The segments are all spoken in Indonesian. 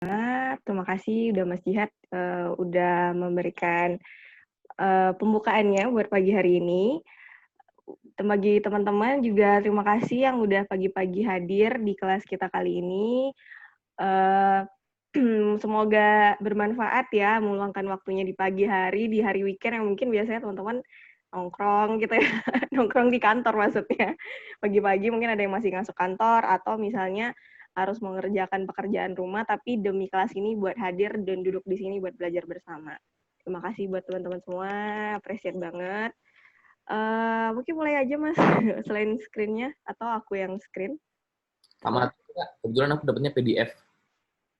Terima kasih udah Mas Jihad, udah memberikan, pembukaannya buat pagi hari ini. Bagi teman-teman juga terima kasih yang udah pagi-pagi hadir di kelas kita kali ini. Eee, semoga bermanfaat ya meluangkan waktunya di pagi hari, di hari weekend yang mungkin biasanya teman-teman nongkrong gitu ya, nongkrong di kantor maksudnya. Pagi-pagi mungkin ada yang masih masuk kantor atau misalnya harus mengerjakan pekerjaan rumah, tapi demi kelas ini buat hadir dan duduk di sini buat belajar bersama. Terima kasih buat teman-teman semua, appreciate banget. Mungkin mulai aja Mas, selain screen-nya atau aku yang screen? Sama Terserah. Kak, kebetulan aku dapatnya PDF.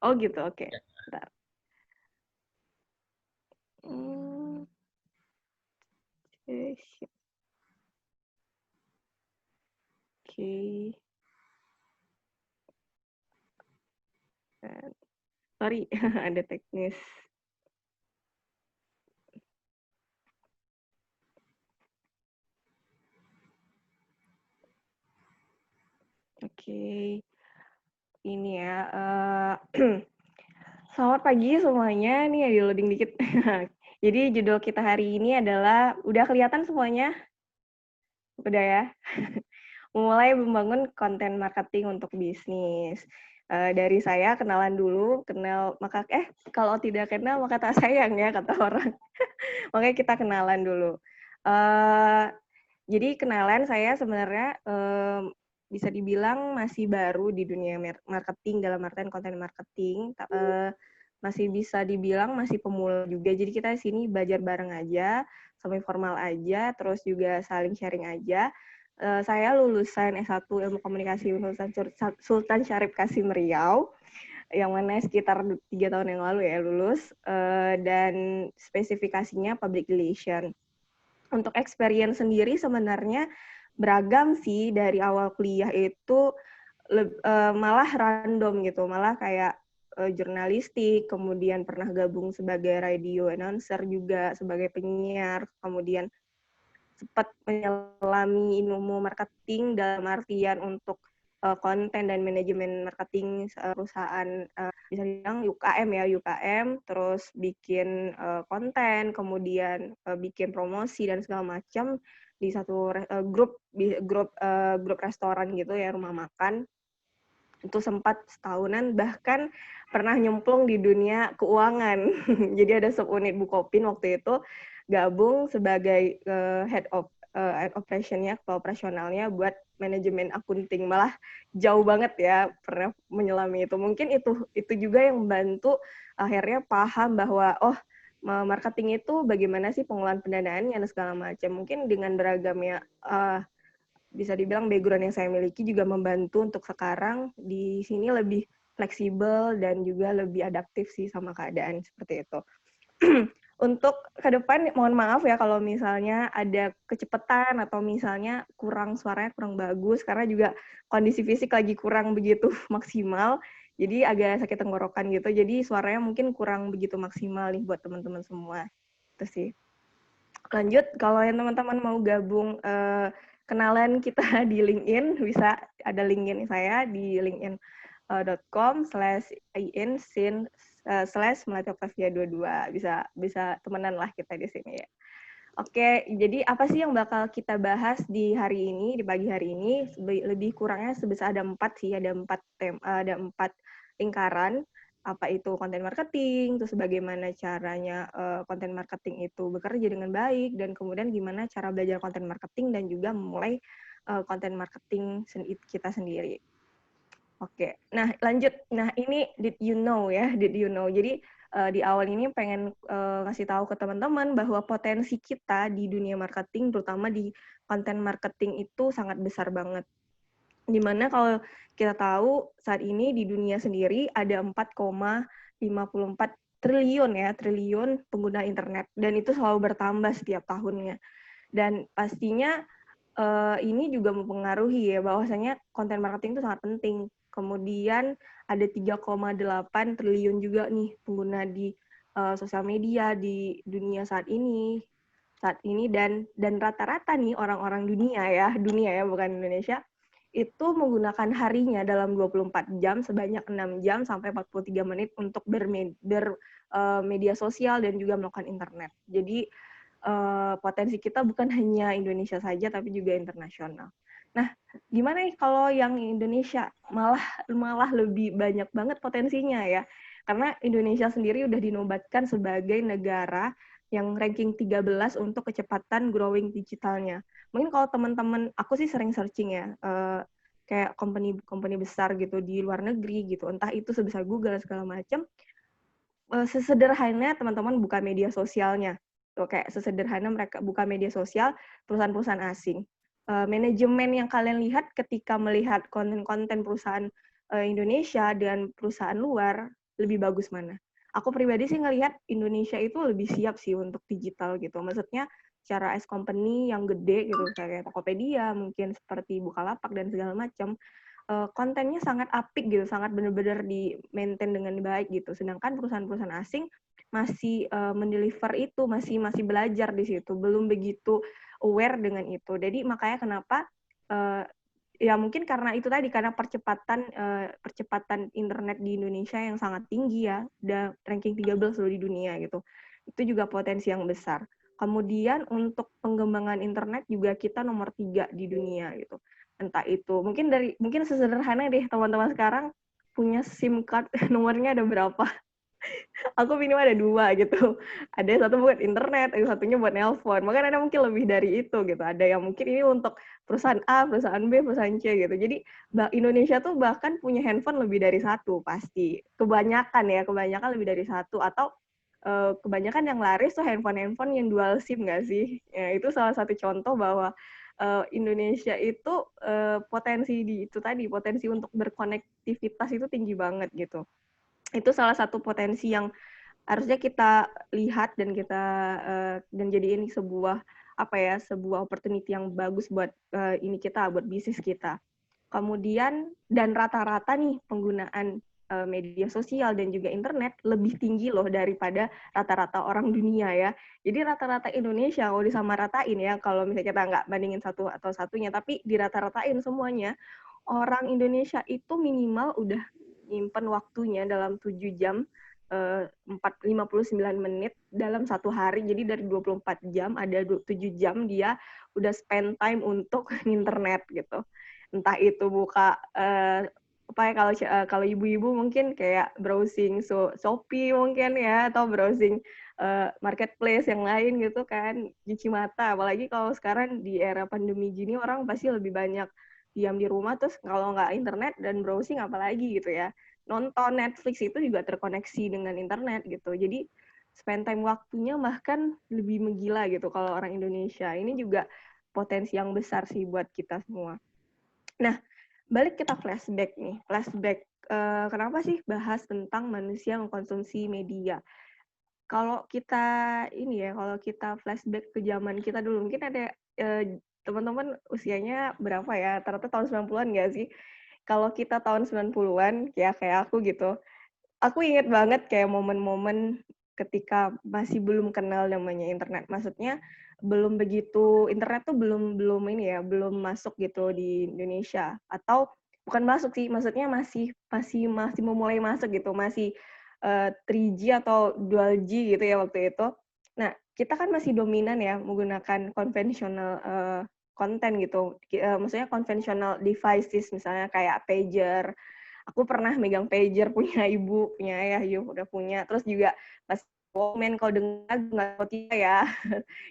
Oh gitu, oke. Ya. Bentar. Mmm, sip. Oke. Sorry, ada teknis. Oke. Ini ya, selamat pagi semuanya, nih ya di-loading dikit. Jadi judul kita hari ini adalah udah kelihatan semuanya? Udah ya? Memulai membangun konten marketing untuk bisnis. Dari saya kenalan dulu, kalau tidak kenal maka tak sayang ya kata orang. Makanya kita kenalan dulu. Eee, jadi kenalan saya sebenarnya, bisa dibilang masih baru di dunia marketing dalam artian konten marketing, masih bisa dibilang masih pemula juga. Jadi kita di sini belajar bareng aja, semi formal aja, terus juga saling sharing aja. Saya lulusan S1 Ilmu Komunikasi Sultan Syarif Kasim Riau, yang mana sekitar 3 tahun yang lalu ya lulus, dan spesifikasinya public relation. Untuk experience sendiri sebenarnya beragam sih, dari awal kuliah itu malah random gitu, malah kayak, jurnalistik, kemudian pernah gabung sebagai radio announcer juga, sebagai penyiar, kemudian sempat menyelami ilmu marketing dalam artian untuk konten dan manajemen marketing perusahaan, bisa dibilang UKM ya, UKM, terus bikin konten, kemudian bikin promosi dan segala macam di satu grup restoran gitu ya, rumah makan. Itu sempat setahunan, bahkan pernah nyemplung di dunia keuangan. Jadi ada subunit Bukopin waktu itu gabung sebagai head operation-nya, kepala operasionalnya buat manajemen akunting. Malah jauh banget ya pernah menyelami itu. Mungkin itu juga yang membantu akhirnya paham bahwa marketing itu bagaimana sih pengelolaan pendanaannya dan segala macam. Mungkin dengan beragamnya bisa dibilang background yang saya miliki juga membantu untuk sekarang di sini lebih fleksibel dan juga lebih adaptif sih sama keadaan seperti itu. Untuk ke depan mohon maaf ya kalau misalnya ada kecepatan atau misalnya suaranya kurang bagus karena juga kondisi fisik lagi kurang begitu maksimal. Jadi agak sakit tenggorokan gitu. Jadi suaranya mungkin kurang begitu maksimal nih buat teman-teman semua. Itu sih. Lanjut, kalau yang teman-teman mau gabung kenalan kita di LinkedIn, bisa ada LinkedIn saya di linkedin.com/in/Melati Octavia 22. Bisa temenan lah kita di sini ya. Oke, jadi apa sih yang bakal kita bahas di hari ini, di pagi hari ini? Lebih kurangnya sebesar ada 4 sih, ada 4 lingkaran. Apa itu konten marketing, terus bagaimana caranya konten marketing itu bekerja dengan baik, dan kemudian gimana cara belajar konten marketing dan juga memulai konten marketing kita sendiri. Oke, nah lanjut. Nah ini did you know ya, did you know. Jadi di awal ini pengen ngasih tahu ke teman-teman bahwa potensi kita di dunia marketing, terutama di konten marketing itu sangat besar banget. Dimana kalau kita tahu saat ini di dunia sendiri ada 4,54 triliun ya, triliun pengguna internet, dan itu selalu bertambah setiap tahunnya. Dan pastinya ini juga mempengaruhi ya bahwasanya konten marketing itu sangat penting. Kemudian ada 3,8 triliun juga nih pengguna di sosial media di dunia saat ini dan rata-rata nih orang-orang dunia ya bukan Indonesia, itu menggunakan harinya dalam 24 jam sebanyak 6 jam sampai 43 menit untuk media sosial dan juga melakukan internet. Jadi potensi kita bukan hanya Indonesia saja tapi juga internasional. Nah, gimana nih kalau yang Indonesia malah lebih banyak banget potensinya ya? Karena Indonesia sendiri udah dinobatkan sebagai negara yang ranking 13 untuk kecepatan growing digitalnya. Mungkin kalau teman-teman, aku sih sering searching ya, kayak company besar gitu di luar negeri gitu, entah itu sebesar Google segala macam, sesederhana teman-teman buka media sosialnya. Tuh, kayak sesederhana mereka buka media sosial perusahaan-perusahaan asing. Manajemen yang kalian lihat ketika melihat konten-konten perusahaan Indonesia dan perusahaan luar, lebih bagus mana? Aku pribadi sih ngelihat Indonesia itu lebih siap sih untuk digital gitu. Maksudnya secara as company yang gede gitu, kayak Tokopedia, mungkin seperti Bukalapak dan segala macam, kontennya sangat apik gitu, sangat benar-benar di-maintain dengan baik gitu. Sedangkan perusahaan-perusahaan asing masih mendeliver itu, masih belajar di situ, belum begitu aware dengan itu. Jadi makanya kenapa ya mungkin karena itu tadi, karena percepatan internet di Indonesia yang sangat tinggi ya, udah ranking 13 loh di dunia gitu. Itu juga potensi yang besar. Kemudian untuk pengembangan internet juga kita nomor 3 di dunia gitu. Entah itu mungkin sesederhana deh teman-teman sekarang punya SIM card nomornya ada berapa? Aku minimal ada 2 gitu. Ada satu buat internet, yang satunya buat nelpon. Mungkin ada mungkin lebih dari itu gitu. Ada yang mungkin ini untuk perusahaan A, perusahaan B, perusahaan C gitu. Jadi Indonesia tuh bahkan punya handphone lebih dari satu pasti. Kebanyakan lebih dari satu, atau kebanyakan yang laris tuh handphone-handphone yang dual SIM nggak sih? Ya, itu salah satu contoh bahwa Indonesia itu potensi untuk berkonektivitas itu tinggi banget gitu. Itu salah satu potensi yang harusnya kita lihat dan dan jadiin sebuah opportunity yang bagus buat buat bisnis kita. Kemudian dan rata-rata nih penggunaan media sosial dan juga internet lebih tinggi loh daripada rata-rata orang dunia ya. Jadi rata-rata Indonesia kalau disamaratain ya, kalau misalnya kita nggak bandingin satu atau satunya, tapi dirata-ratain semuanya, orang Indonesia itu minimal udah nyimpen waktunya dalam 7 jam 59 menit dalam satu hari. Jadi dari 24 jam ada 7 jam dia udah spend time untuk internet gitu. Entah itu buka kalau ibu-ibu mungkin kayak browsing Shopee mungkin ya, atau browsing marketplace yang lain gitu kan, cuci mata. Apalagi kalau sekarang di era pandemi gini orang pasti lebih banyak diam di rumah, terus kalau nggak internet dan browsing apalagi gitu ya. Nonton Netflix itu juga terkoneksi dengan internet gitu. Jadi spend time waktunya bahkan lebih menggila gitu kalau orang Indonesia. Ini juga potensi yang besar sih buat kita semua. Nah, balik kita flashback nih. Flashback, kenapa sih bahas tentang manusia mengkonsumsi media? Kalau kita flashback ke zaman kita dulu, mungkin ada teman-teman usianya berapa ya? Ternyata tahun 90-an nggak sih? Kalau kita tahun 90-an, ya kayak aku gitu, aku inget banget kayak momen-momen ketika masih belum kenal namanya internet. Maksudnya internet tuh belum ini ya, belum masuk gitu di Indonesia. Atau bukan masuk sih, maksudnya masih memulai masuk gitu, masih 3G atau dual G gitu ya waktu itu. Nah, kita kan masih dominan ya menggunakan konvensional konten gitu. Maksudnya konvensional devices misalnya kayak pager. Aku pernah megang pager punya ibu, punya ayah juga udah punya. Terus juga pas Walkman, kalau dengar nggak Spotify ya.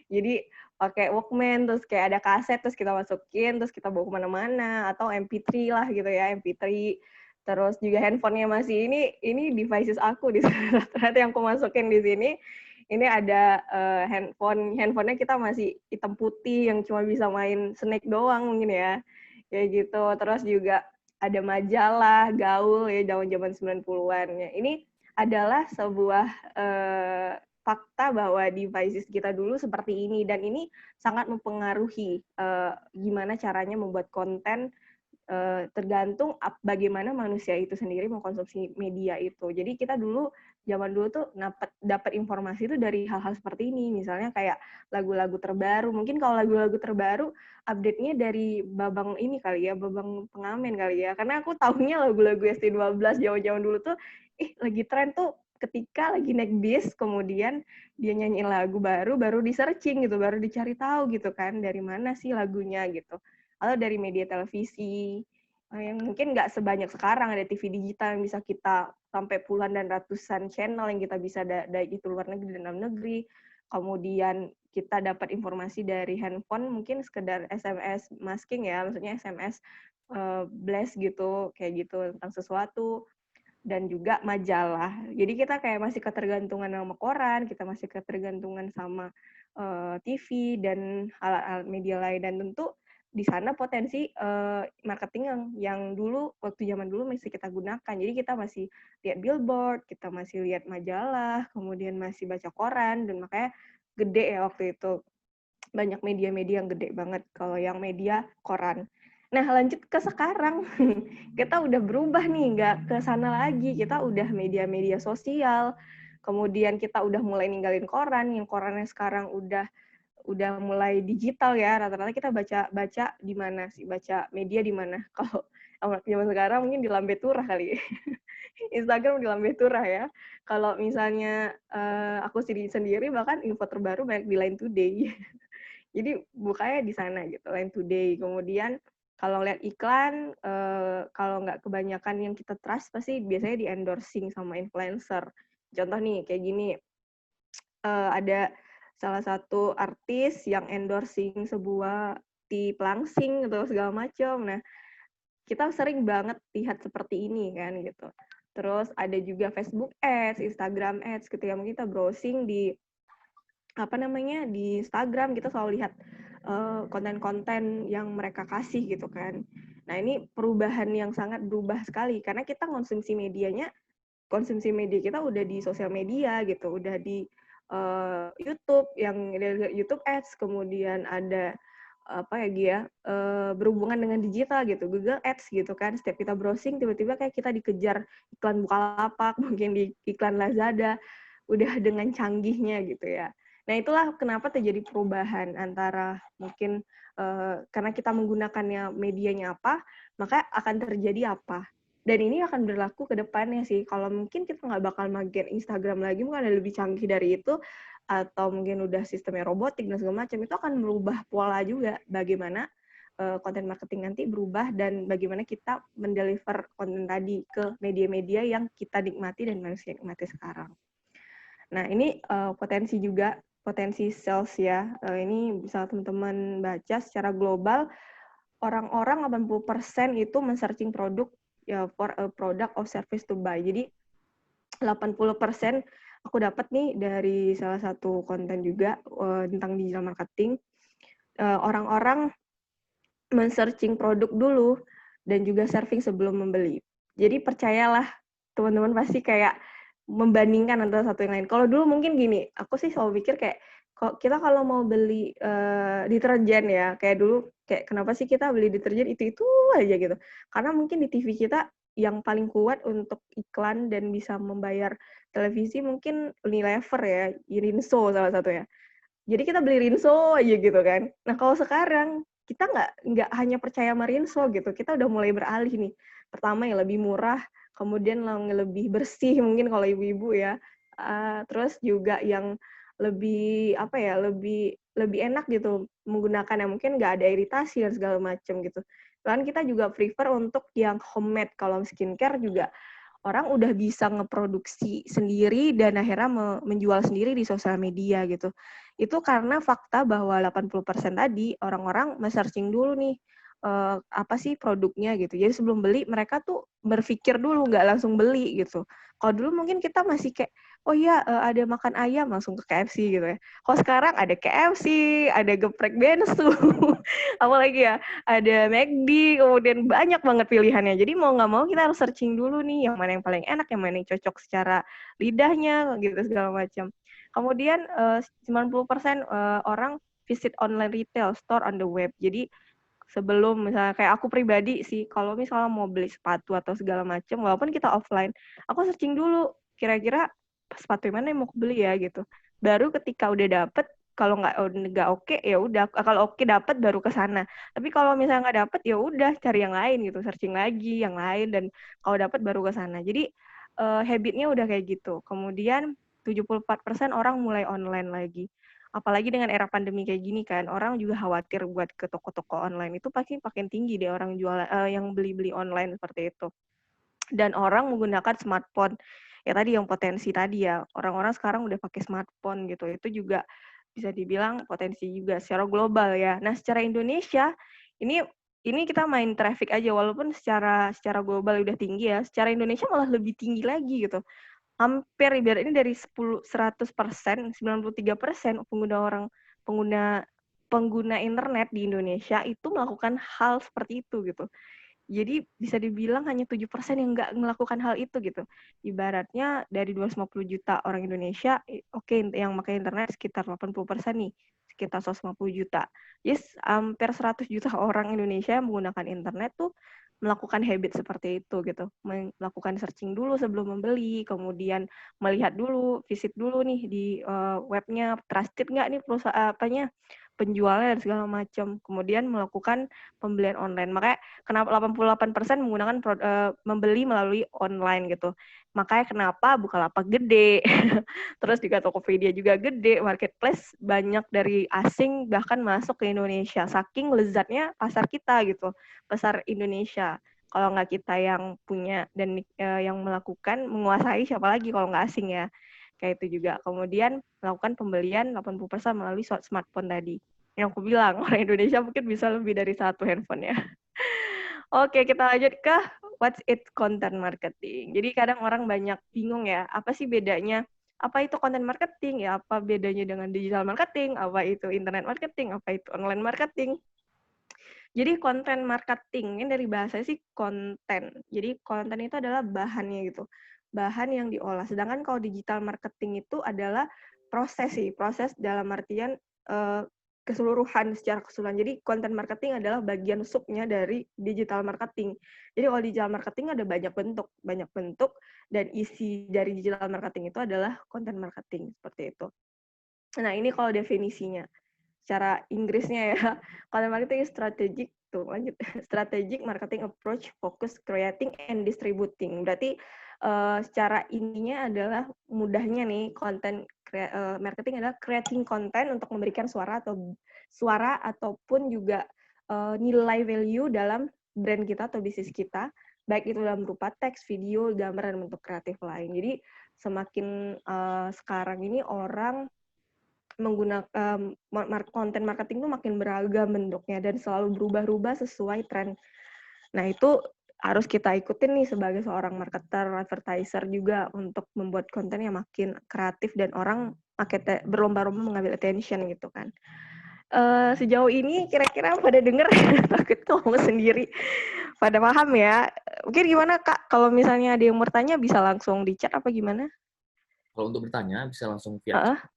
Jadi pakai Walkman, terus kayak ada kaset, terus kita masukin, terus kita bawa kemana-mana, atau MP3 lah gitu ya, MP3. Terus juga handphonenya masih ini devices aku di ternyata yang aku masukin di sini. Ini ada handphonenya kita masih hitam putih yang cuma bisa main Snake doang mungkin ya. Kayak gitu. Terus juga ada majalah, gaul ya zaman-zaman 90-an. Ya, ini adalah sebuah fakta bahwa devices kita dulu seperti ini, dan ini sangat mempengaruhi gimana caranya membuat konten tergantung bagaimana manusia itu sendiri mengkonsumsi media itu. Jadi kita zaman dulu tuh dapat informasi itu dari hal-hal seperti ini. Misalnya kayak lagu-lagu terbaru. Mungkin kalau lagu-lagu terbaru update-nya dari Babang ini kali ya, Babang Pengamen kali ya. Karena aku tahunya lagu-lagu ST12 jauh-jauh dulu tuh, lagi tren tuh ketika lagi naik bis, kemudian dia nyanyiin lagu baru di-searching gitu, baru dicari tahu gitu kan, dari mana sih lagunya gitu. Atau dari media televisi, yang mungkin nggak sebanyak sekarang, ada TV digital yang bisa kita sampai puluhan dan ratusan channel yang kita bisa dari itu luar negeri dan dalam negeri. Kemudian kita dapat informasi dari handphone, mungkin sekedar SMS masking ya, maksudnya SMS blast gitu, kayak gitu tentang sesuatu. Dan juga majalah. Jadi kita kayak masih ketergantungan sama koran, kita masih ketergantungan sama TV dan hal-hal media lain. Dan tentu di sana potensi marketing yang dulu, waktu zaman dulu masih kita gunakan. Jadi kita masih lihat billboard, kita masih lihat majalah, kemudian masih baca koran, dan makanya gede ya waktu itu. Banyak media-media yang gede banget, kalau yang media koran. Nah, lanjut ke sekarang. Kita udah berubah nih, nggak ke sana lagi. Kita udah media-media sosial. Kemudian kita udah mulai ninggalin koran, yang korannya sekarang udah mulai digital ya. Rata-rata kita baca di mana sih? Baca media di mana? Kalau anak zaman sekarang mungkin di Lambe Turah kali. Instagram di Lambe Turah ya. Kalau misalnya aku sendiri bahkan info terbaru banyak di Line Today. Jadi bukanya di sana gitu, Line Today. Kemudian kalau lihat iklan, kalau nggak kebanyakan yang kita trust, pasti biasanya di endorsing sama influencer. Contoh nih, kayak gini, ada salah satu artis yang endorsing sebuah pelangsing atau segala macam. Nah, kita sering banget lihat seperti ini kan gitu. Terus ada juga Facebook Ads, Instagram Ads, ketika kita browsing di di Instagram, kita selalu lihat konten-konten yang mereka kasih gitu kan. Nah, ini perubahan yang sangat berubah sekali karena kita konsumsi media kita udah di sosial media gitu, udah di YouTube, yang YouTube Ads, kemudian ada berhubungan dengan digital gitu, Google Ads gitu kan. Setiap kita browsing tiba-tiba kayak kita dikejar iklan Bukalapak, mungkin di iklan Lazada, udah dengan canggihnya gitu ya. Nah, itulah kenapa terjadi perubahan antara mungkin karena kita menggunakannya medianya apa, maka akan terjadi apa. Dan ini akan berlaku ke depannya sih. Kalau mungkin kita nggak bakal main Instagram lagi, mungkin ada lebih canggih dari itu, atau mungkin udah sistemnya robotik dan segala macam, itu akan merubah pola juga bagaimana konten marketing nanti berubah dan bagaimana kita mendeliver konten tadi ke media-media yang kita nikmati dan manusia nikmati sekarang. Nah, ini potensi sales ya. Ini bisa teman-teman baca secara global, orang-orang 80% itu men-searching produk ya for a product or service to buy. Jadi 80% aku dapat nih dari salah satu konten juga tentang digital marketing. Orang-orang men-searching produk dulu dan juga surfing sebelum membeli. Jadi percayalah, teman-teman pasti kayak membandingkan antara satu yang lain. Kalau dulu mungkin gini, aku sih selalu pikir kayak kita kalau mau beli deterjen ya, kayak dulu kayak kenapa sih kita beli deterjen itu aja gitu. Karena mungkin di TV kita yang paling kuat untuk iklan dan bisa membayar televisi mungkin Unilever ya, Rinso salah satu ya. Jadi kita beli Rinso aja gitu kan. Nah, kalau sekarang kita nggak hanya percaya sama Rinso gitu, kita udah mulai beralih nih. Pertama yang lebih murah, kemudian yang lebih bersih mungkin kalau ibu-ibu ya. Terus juga yang lebih lebih enak gitu menggunakannya, mungkin nggak ada iritasi dan segala macam gitu. Bahkan kita juga prefer untuk yang homemade. Kalau skincare juga orang udah bisa ngeproduksi sendiri dan akhirnya menjual sendiri di sosial media gitu. Itu karena fakta bahwa 80% tadi orang-orang men-searching dulu nih apa sih produknya gitu. Jadi sebelum beli mereka tuh berpikir dulu, nggak langsung beli gitu. Kalau dulu mungkin kita masih kayak, oh iya ada makan ayam langsung ke KFC gitu ya. Kalau sekarang ada KFC, ada geprek bensu, apalagi ya, ada McD, kemudian banyak banget pilihannya. Jadi mau nggak mau kita harus searching dulu nih, yang mana yang paling enak, yang mana yang cocok secara lidahnya, gitu segala macam. Kemudian 90% orang visit online retail store on the web. Jadi Sebelum misalnya kayak aku pribadi sih, kalau misalnya mau beli sepatu atau segala macam, walaupun kita offline, aku searching dulu, kira-kira sepatu yang mana yang mau aku beli ya gitu. Baru ketika udah dapet, kalau nggak oke ya udah, kalau oke dapet baru ke sana. Tapi kalau misalnya nggak dapet ya udah cari yang lain gitu, searching lagi yang lain dan kalau dapet baru ke sana. Jadi habitnya udah kayak gitu. Kemudian 74% orang mulai online lagi. Apalagi dengan era pandemi kayak gini kan, orang juga khawatir buat ke toko-toko online itu pasti makin tinggi deh orang jual yang beli-beli online seperti itu. Dan orang menggunakan smartphone. Ya tadi yang potensi tadi ya, orang-orang sekarang udah pakai smartphone gitu. Itu juga bisa dibilang potensi juga secara global ya. Nah, secara Indonesia ini kita main traffic aja walaupun secara global udah tinggi ya, secara Indonesia malah lebih tinggi lagi gitu. Hampir ibaratnya dari 100%, 93% pengguna pengguna internet di Indonesia itu melakukan hal seperti itu gitu. Jadi bisa dibilang hanya 7% yang nggak melakukan hal itu gitu. Ibaratnya dari 250 juta orang Indonesia, oke, yang pakai internet sekitar 80% nih, sekitar 150 juta. Yes, hampir 100 juta orang Indonesia yang menggunakan internet tuh melakukan habit seperti itu gitu. Melakukan searching dulu sebelum membeli, kemudian melihat dulu, visit dulu nih di webnya, trusted nggak nih perusahaan penjualnya dan segala macam. Kemudian melakukan pembelian online. Makanya kenapa 88% menggunakan membeli melalui online gitu. Makanya kenapa Bukalapak gede, terus juga Tokopedia juga gede, marketplace banyak dari asing bahkan masuk ke Indonesia. Saking lezatnya pasar kita gitu, pasar Indonesia. Kalau nggak kita yang punya dan yang melakukan, menguasai siapa lagi kalau nggak asing ya. Kayak itu juga. Kemudian melakukan pembelian 80% melalui smartphone tadi. Yang aku bilang, orang Indonesia mungkin bisa lebih dari satu handphone ya. Oke, kita lanjut ke what's it content marketing. Jadi kadang orang banyak bingung ya, apa sih bedanya? Apa itu content marketing? Ya, apa bedanya dengan digital marketing? Apa itu internet marketing? Apa itu online marketing? Jadi content marketing, ini dari bahasa sih konten. Jadi konten itu adalah bahannya gitu. Bahan yang diolah. Sedangkan kalau digital marketing itu adalah proses sih. Proses dalam artian keseluruhan, secara keseluruhan. Jadi content marketing adalah bagian subnya dari digital marketing. Jadi kalau digital marketing ada banyak bentuk dan isi dari digital marketing itu adalah content marketing seperti itu. Nah, ini kalau definisinya. Secara Inggrisnya ya, content marketing is strategic tuh lanjut strategic marketing approach focus creating and distributing. Berarti secara intinya adalah mudahnya nih marketing adalah creating content untuk memberikan suara ataupun juga nilai value dalam brand kita atau bisnis kita, baik itu dalam berupa teks, video, gambar dan bentuk kreatif lain. Jadi semakin sekarang ini orang menggunakan konten marketing itu makin beragam bentuknya dan selalu berubah-ubah sesuai tren. Nah, itu harus kita ikutin nih sebagai seorang marketer, advertiser juga untuk membuat konten yang makin kreatif dan orang berlomba-lomba mengambil attention gitu kan. Sejauh ini kira-kira pada denger takut ngomong sendiri. Pada paham ya? Mungkin gimana Kak? Kalau misalnya ada yang bertanya bisa langsung di chat apa gimana? Kalau untuk bertanya bisa langsung via Heeh. chat.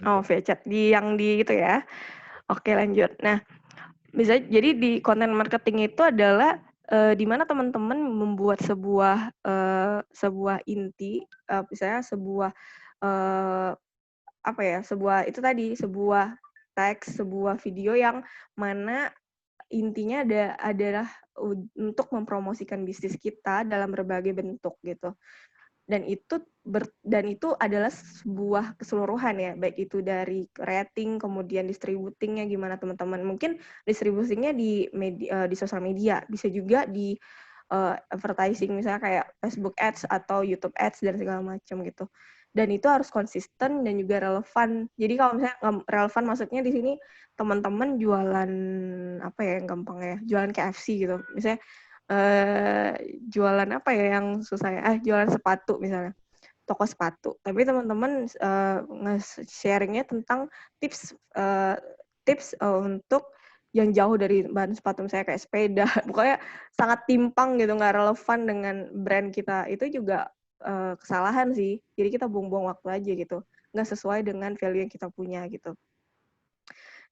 Oh, via chat yang di itu ya. Oke, lanjut. Nah, jadi di konten marketing itu adalah di mana teman-teman membuat sebuah inti, misalnya sebuah apa ya, sebuah teks, sebuah video yang mana intinya adalah untuk mempromosikan bisnis kita dalam berbagai bentuk gitu. Dan itu adalah sebuah keseluruhan ya, baik itu dari rating, kemudian distributingnya gimana teman-teman. Mungkin distribusinya di sosial media, bisa juga di advertising misalnya kayak Facebook Ads atau YouTube Ads dan segala macam gitu. Dan itu harus konsisten dan juga relevan. Jadi kalau misalnya relevan maksudnya di sini teman-teman jualan apa ya yang gampang ya, jualan KFC gitu. Misalnya jualan apa ya yang susah ya? Jualan sepatu misalnya, toko sepatu. Tapi teman-teman nge-sharingnya tentang tips untuk yang jauh dari bahan sepatu, misalnya kayak sepeda. Pokoknya sangat timpang gitu, nggak relevan dengan brand kita. Itu juga kesalahan sih. Jadi kita buang-buang waktu aja gitu. Nggak sesuai dengan value yang kita punya gitu.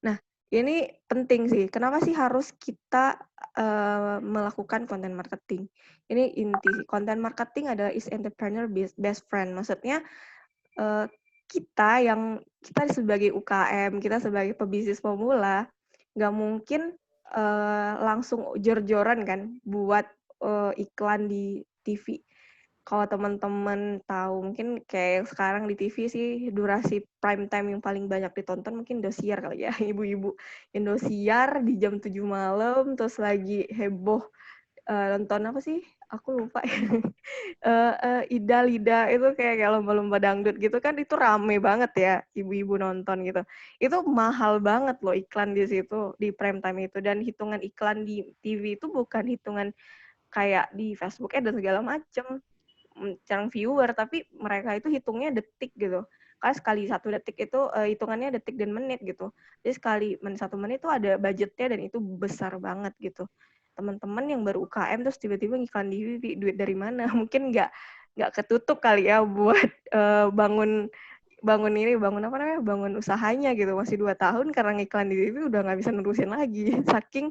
Nah, Ini penting sih. Kenapa sih harus kita, melakukan content marketing? Ini inti sih, content marketing adalah is entrepreneur best friend. Maksudnya, eee, kita sebagai UKM, kita sebagai pebisnis pemula, nggak mungkin, langsung jor-joran kan buat, iklan di TV. Kalau teman-teman tahu, mungkin kayak yang sekarang di TV sih durasi prime time yang paling banyak ditonton mungkin Indosiar kali ya, ibu-ibu Indosiar di jam 7 malam, terus lagi heboh, nonton apa sih? Aku lupa ya, Ida Lida itu kayak lomba-lomba dangdut gitu kan, itu rame banget ya ibu-ibu nonton gitu. Itu mahal banget loh iklan di situ, di prime time itu, dan hitungan iklan di TV itu bukan hitungan kayak di Facebook dan segala macem, jarang viewer, tapi mereka itu hitungnya detik gitu. Karena sekali 1 detik itu hitungannya detik dan menit gitu. Jadi sekali 1 menit itu ada budgetnya dan itu besar banget gitu. Teman-teman yang baru UKM terus tiba-tiba ngiklan di TV, duit dari mana? Mungkin nggak ketutup kali ya buat bangun bangun ini, bangun apa namanya, bangun usahanya gitu. Masih 2 tahun karena ngiklan di TV udah nggak bisa nerusin lagi. Saking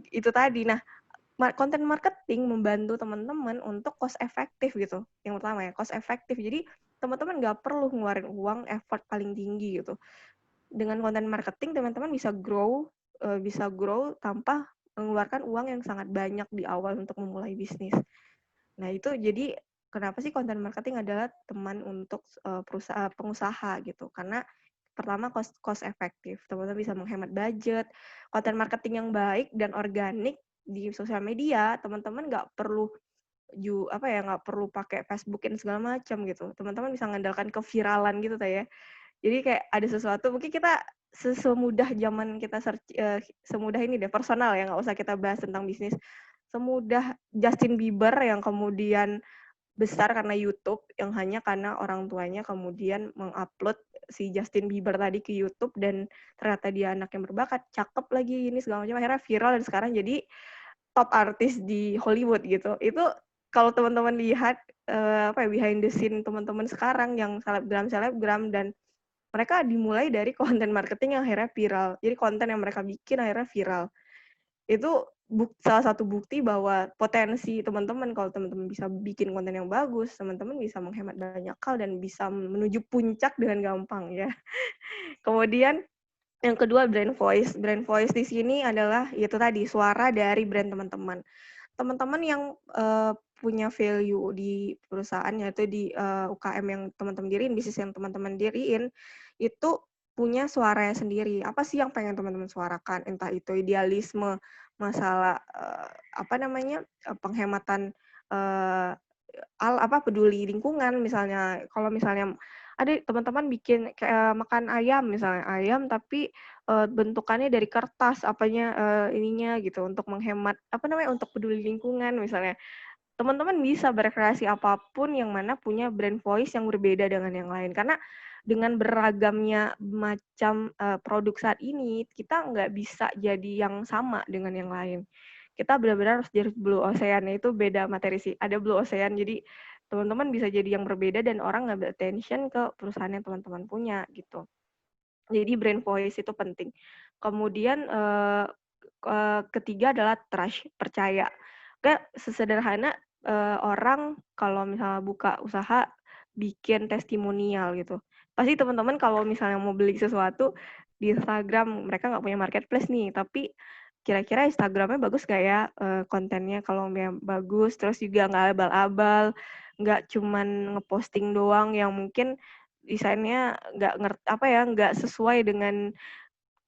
itu tadi. Nah, content marketing membantu teman-teman untuk cost efektif gitu. Yang pertama ya, cost efektif. Jadi teman-teman nggak perlu ngeluarin uang effort paling tinggi gitu. Dengan content marketing teman-teman bisa grow tanpa mengeluarkan uang yang sangat banyak di awal untuk memulai bisnis. Nah, itu jadi kenapa sih content marketing adalah teman untuk pengusaha gitu. Karena pertama cost efektif, teman-teman bisa menghemat budget. Content marketing yang baik dan organik di sosial media, teman-teman nggak perlu pakai Facebook dan segala macam gitu. Teman-teman bisa mengandalkan keviralan gitu ya. Jadi kayak ada sesuatu mungkin kita semudah zaman kita semudah ini deh personal ya, nggak usah kita bahas tentang bisnis. Semudah Justin Bieber yang kemudian besar karena YouTube, yang hanya karena orang tuanya kemudian mengupload si Justin Bieber tadi ke YouTube dan ternyata dia anak yang berbakat, cakep lagi ini segala macam, akhirnya viral dan sekarang jadi top artis di Hollywood gitu. Itu kalau teman-teman lihat behind the scene teman-teman sekarang yang selebgram dan mereka dimulai dari konten marketing yang akhirnya viral. Jadi konten yang mereka bikin akhirnya viral. Itu salah satu bukti bahwa potensi teman-teman, kalau teman-teman bisa bikin konten yang bagus, teman-teman bisa menghemat banyak hal dan bisa menuju puncak dengan gampang ya. Kemudian yang kedua brand voice. Brand voice di sini adalah itu tadi suara dari brand teman-teman. Teman-teman yang punya value di perusahaan, yaitu di UKM yang teman-teman diriin, bisnis yang teman-teman diriin, itu punya suaranya sendiri. Apa sih yang pengen teman-teman suarakan? Entah itu idealisme, masalah penghematan eh, peduli lingkungan misalnya. Kalau misalnya ada teman-teman bikin kayak makan ayam misalnya, ayam tapi bentukannya dari kertas ininya gitu untuk menghemat untuk peduli lingkungan misalnya. Teman-teman bisa berkreasi apapun yang mana punya brand voice yang berbeda dengan yang lain. Karena dengan beragamnya macam produk saat ini, kita nggak bisa jadi yang sama dengan yang lain. Kita benar-benar harus jadi blue ocean, itu beda materi sih. Ada blue ocean, jadi teman-teman bisa jadi yang berbeda dan orang nggak attention ke perusahaan yang teman-teman punya gitu. Jadi brand voice itu penting. Kemudian ketiga adalah trust, percaya. Kayak sesederhana orang kalau misalnya buka usaha bikin testimonial gitu. Pasti teman-teman kalau misalnya mau beli sesuatu di Instagram, mereka nggak punya marketplace nih, tapi kira-kira Instagramnya bagus nggak ya kontennya? Kalau bagus, terus juga nggak abal-abal, nggak cuman ngeposting doang yang mungkin desainnya nggak sesuai dengan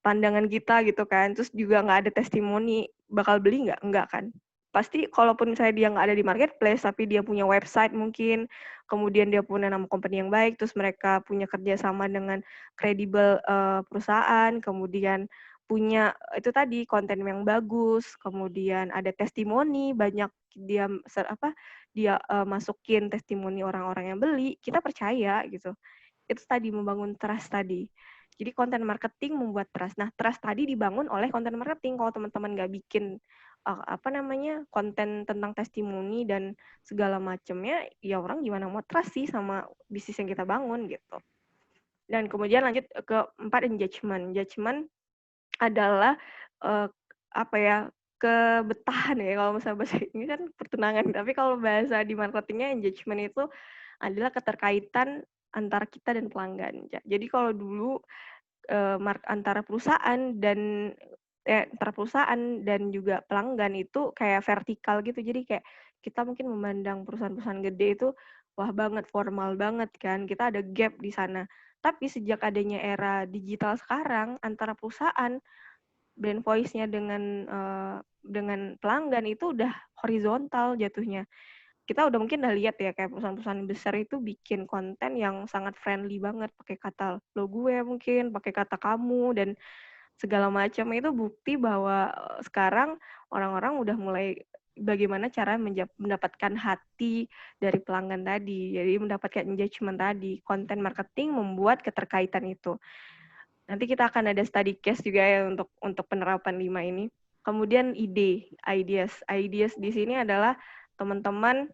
pandangan kita gitu kan, terus juga nggak ada testimoni, bakal beli nggak? Nggak kan. Pasti kalaupun misalnya dia nggak ada di marketplace, tapi dia punya website mungkin, kemudian dia punya nama company yang baik, terus mereka punya kerjasama dengan kredibel perusahaan, kemudian punya itu tadi konten yang bagus, kemudian ada testimoni, banyak dia masukin testimoni orang-orang yang beli, kita percaya gitu. Itu tadi membangun trust tadi. Jadi konten marketing membuat trust. Nah, trust tadi dibangun oleh konten marketing. Kalau teman-teman nggak bikin konten tentang testimoni dan segala macamnya, ya orang gimana mau trust sih sama bisnis yang kita bangun gitu. Dan kemudian lanjut ke 4, engagement. Engagement adalah, eee, apa ya, kebetahan ya, kalau misalnya bahasa ini kan pertunangan, tapi kalau bahasa di marketingnya engagement itu adalah keterkaitan antara kita dan pelanggan. Jadi kalau dulu, antara perusahaan dan antara perusahaan dan juga pelanggan itu kayak vertikal gitu. Jadi kayak kita mungkin memandang perusahaan-perusahaan gede itu, wah banget, formal banget kan, kita ada gap di sana. Tapi sejak adanya era digital sekarang, antara perusahaan brand voice-nya dengan pelanggan itu udah horizontal jatuhnya. Kita udah mungkin udah lihat ya kayak perusahaan-perusahaan besar itu bikin konten yang sangat friendly banget, pakai kata "lo gue" mungkin, pakai kata "kamu" dan segala macam. Itu bukti bahwa, sekarang orang-orang udah mulai bagaimana cara mendapatkan hati dari pelanggan tadi. Jadi mendapatkan engagement tadi. Konten marketing membuat keterkaitan itu. Nanti kita akan ada study case juga ya untuk penerapan 5 ini. Kemudian ideas. Ideas di sini adalah teman-teman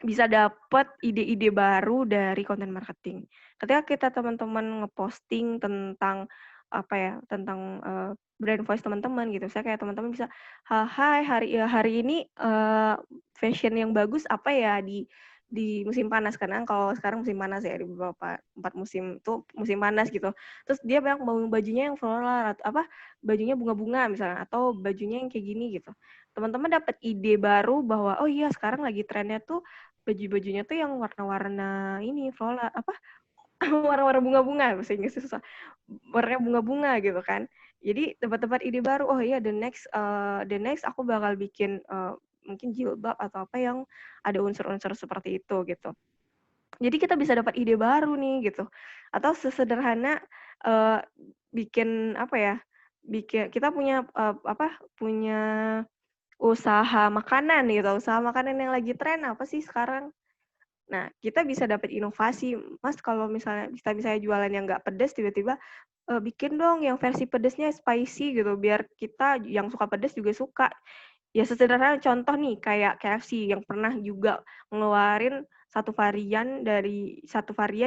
bisa dapat ide-ide baru dari konten marketing. Ketika kita teman-teman ngeposting tentang apa ya, tentang brand voice teman-teman gitu. Saya kayak teman-teman bisa, Hai, hari ini fashion yang bagus apa ya di musim panas." Karena kalau sekarang musim panas ya di beberapa 4 musim itu musim panas gitu. Terus dia banyak bajunya yang floral atau apa, bajunya bunga-bunga misalnya atau bajunya yang kayak gini gitu. Teman-teman dapat ide baru bahwa, oh iya sekarang lagi trennya tuh baju-bajunya tuh yang warna-warna ini floral apa, warna-warna bunga-bunga, bahasa Inggrisnya susah. Warnanya bunga-bunga gitu kan. Jadi dapat ide baru, oh iya the next aku bakal bikin, mungkin jilbab atau apa yang ada unsur-unsur seperti itu gitu. Jadi kita bisa dapat ide baru nih gitu. Atau sesederhana, eee, bikin apa ya, kita punya, punya usaha makanan gitu, usaha makanan yang lagi tren apa sih sekarang? Nah, kita bisa dapat inovasi, "Mas, kalau misalnya kita misalnya jualan yang nggak pedes, tiba-tiba, bikin dong yang versi pedesnya spicy," gitu, biar kita yang suka pedes juga suka. Ya sesederhana contoh nih, kayak KFC yang pernah juga ngeluarin satu varian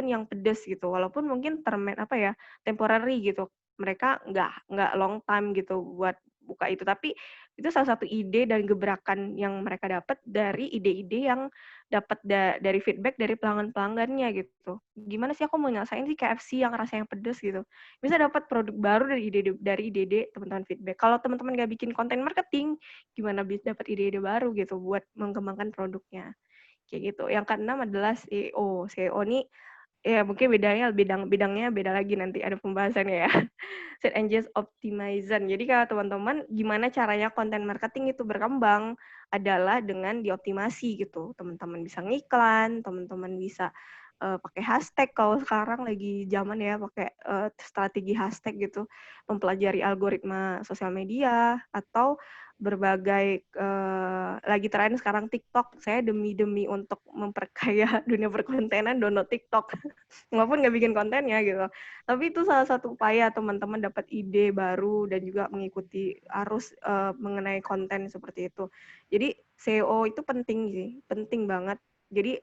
yang pedes gitu, walaupun mungkin apa ya, temporary gitu. Mereka nggak long time gitu buat buka itu, tapi itu salah satu ide dan gebrakan yang mereka dapat dari ide-ide yang dapat dari feedback dari pelanggan-pelanggannya gitu. "Gimana sih aku mau nyelesain sih KFC yang rasanya pedes?" Gitu. Bisa dapat produk baru dari ide-ide teman-teman feedback. Kalau teman-teman nggak bikin konten marketing, gimana dapat ide-ide baru gitu buat mengembangkan produknya, kayak gitu. Yang keenam adalah SEO. SEO nih ya mungkin bidangnya beda lagi nanti ada pembahasannya ya. Search Engine Optimization. Jadi kalau teman-teman gimana caranya konten marketing itu berkembang adalah dengan dioptimasi gitu. Teman-teman bisa ngiklan, teman-teman bisa pakai hashtag kalau sekarang lagi zaman ya pakai strategi hashtag gitu, mempelajari algoritma sosial media atau berbagai lagi tren sekarang TikTok. Saya demi untuk memperkaya dunia perkontenan download TikTok. Walaupun nggak bikin kontennya gitu. Tapi itu salah satu upaya teman-teman dapat ide baru dan juga mengikuti arus mengenai konten seperti itu. Jadi SEO itu penting sih, penting banget. Jadi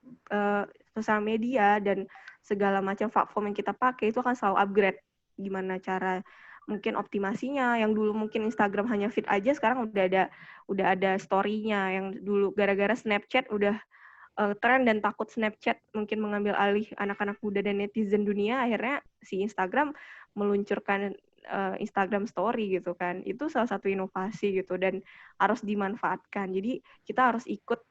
sosial media dan segala macam platform yang kita pakai itu akan selalu upgrade. Gimana cara mungkin optimasinya, yang dulu mungkin Instagram hanya feed aja, sekarang udah ada story-nya. Yang dulu gara-gara Snapchat udah tren dan takut Snapchat mungkin mengambil alih anak-anak muda dan netizen dunia, akhirnya si Instagram meluncurkan Instagram Story gitu kan. Itu salah satu inovasi gitu dan harus dimanfaatkan. Jadi kita harus ikut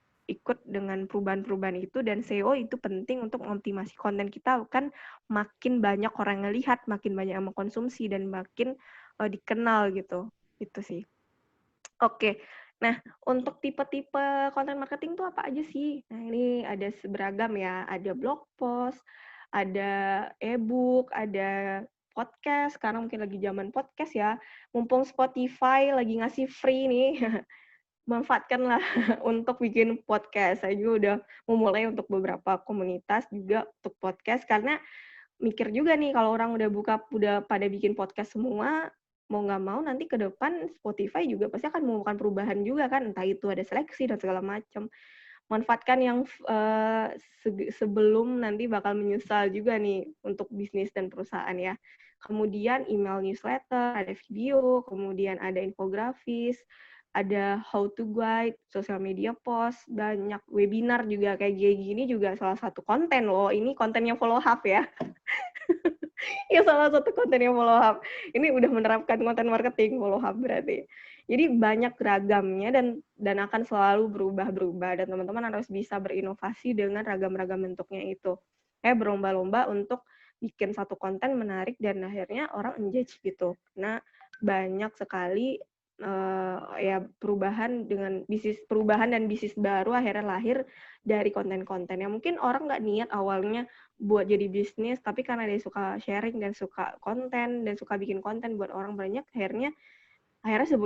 dengan perubahan-perubahan itu dan SEO itu penting untuk mengoptimasi konten kita kan makin banyak orang ngelihat, makin banyak yang mengkonsumsi dan makin dikenal gitu. Itu sih. Oke. Nah, untuk tipe-tipe konten marketing tuh apa aja sih? Nah, ini ada seberagam ya. Ada blog post, ada e-book, ada podcast. Sekarang mungkin lagi zaman podcast ya. Mumpung Spotify lagi ngasih free nih, manfaatkanlah untuk bikin podcast. Saya juga udah memulai untuk beberapa komunitas juga untuk podcast karena mikir juga nih kalau orang udah pada bikin podcast semua, mau nggak mau nanti ke depan Spotify juga pasti akan melakukan perubahan juga kan, entah itu ada seleksi dan segala macam. manfaatkan yang sebelum nanti bakal menyesal juga nih untuk bisnis dan perusahaan ya. Kemudian email newsletter, ada video, kemudian ada infografis, ada how to guide, social media post, banyak webinar juga kayak gini juga salah satu konten loh. Ini kontennya Follow Hub ya. Ya salah satu konten yang Follow Hub. Ini udah menerapkan konten marketing Follow Hub berarti. Jadi banyak ragamnya dan akan selalu berubah-berubah dan teman-teman harus bisa berinovasi dengan ragam-ragam bentuknya itu. Kayak berlomba-lomba untuk bikin satu konten menarik dan akhirnya orang engage gitu. Nah, banyak sekali ya perubahan dan bisnis baru akhirnya lahir dari konten-konten yang mungkin orang nggak niat awalnya buat jadi bisnis, tapi karena dia suka sharing dan suka konten dan suka bikin konten buat orang banyak, akhirnya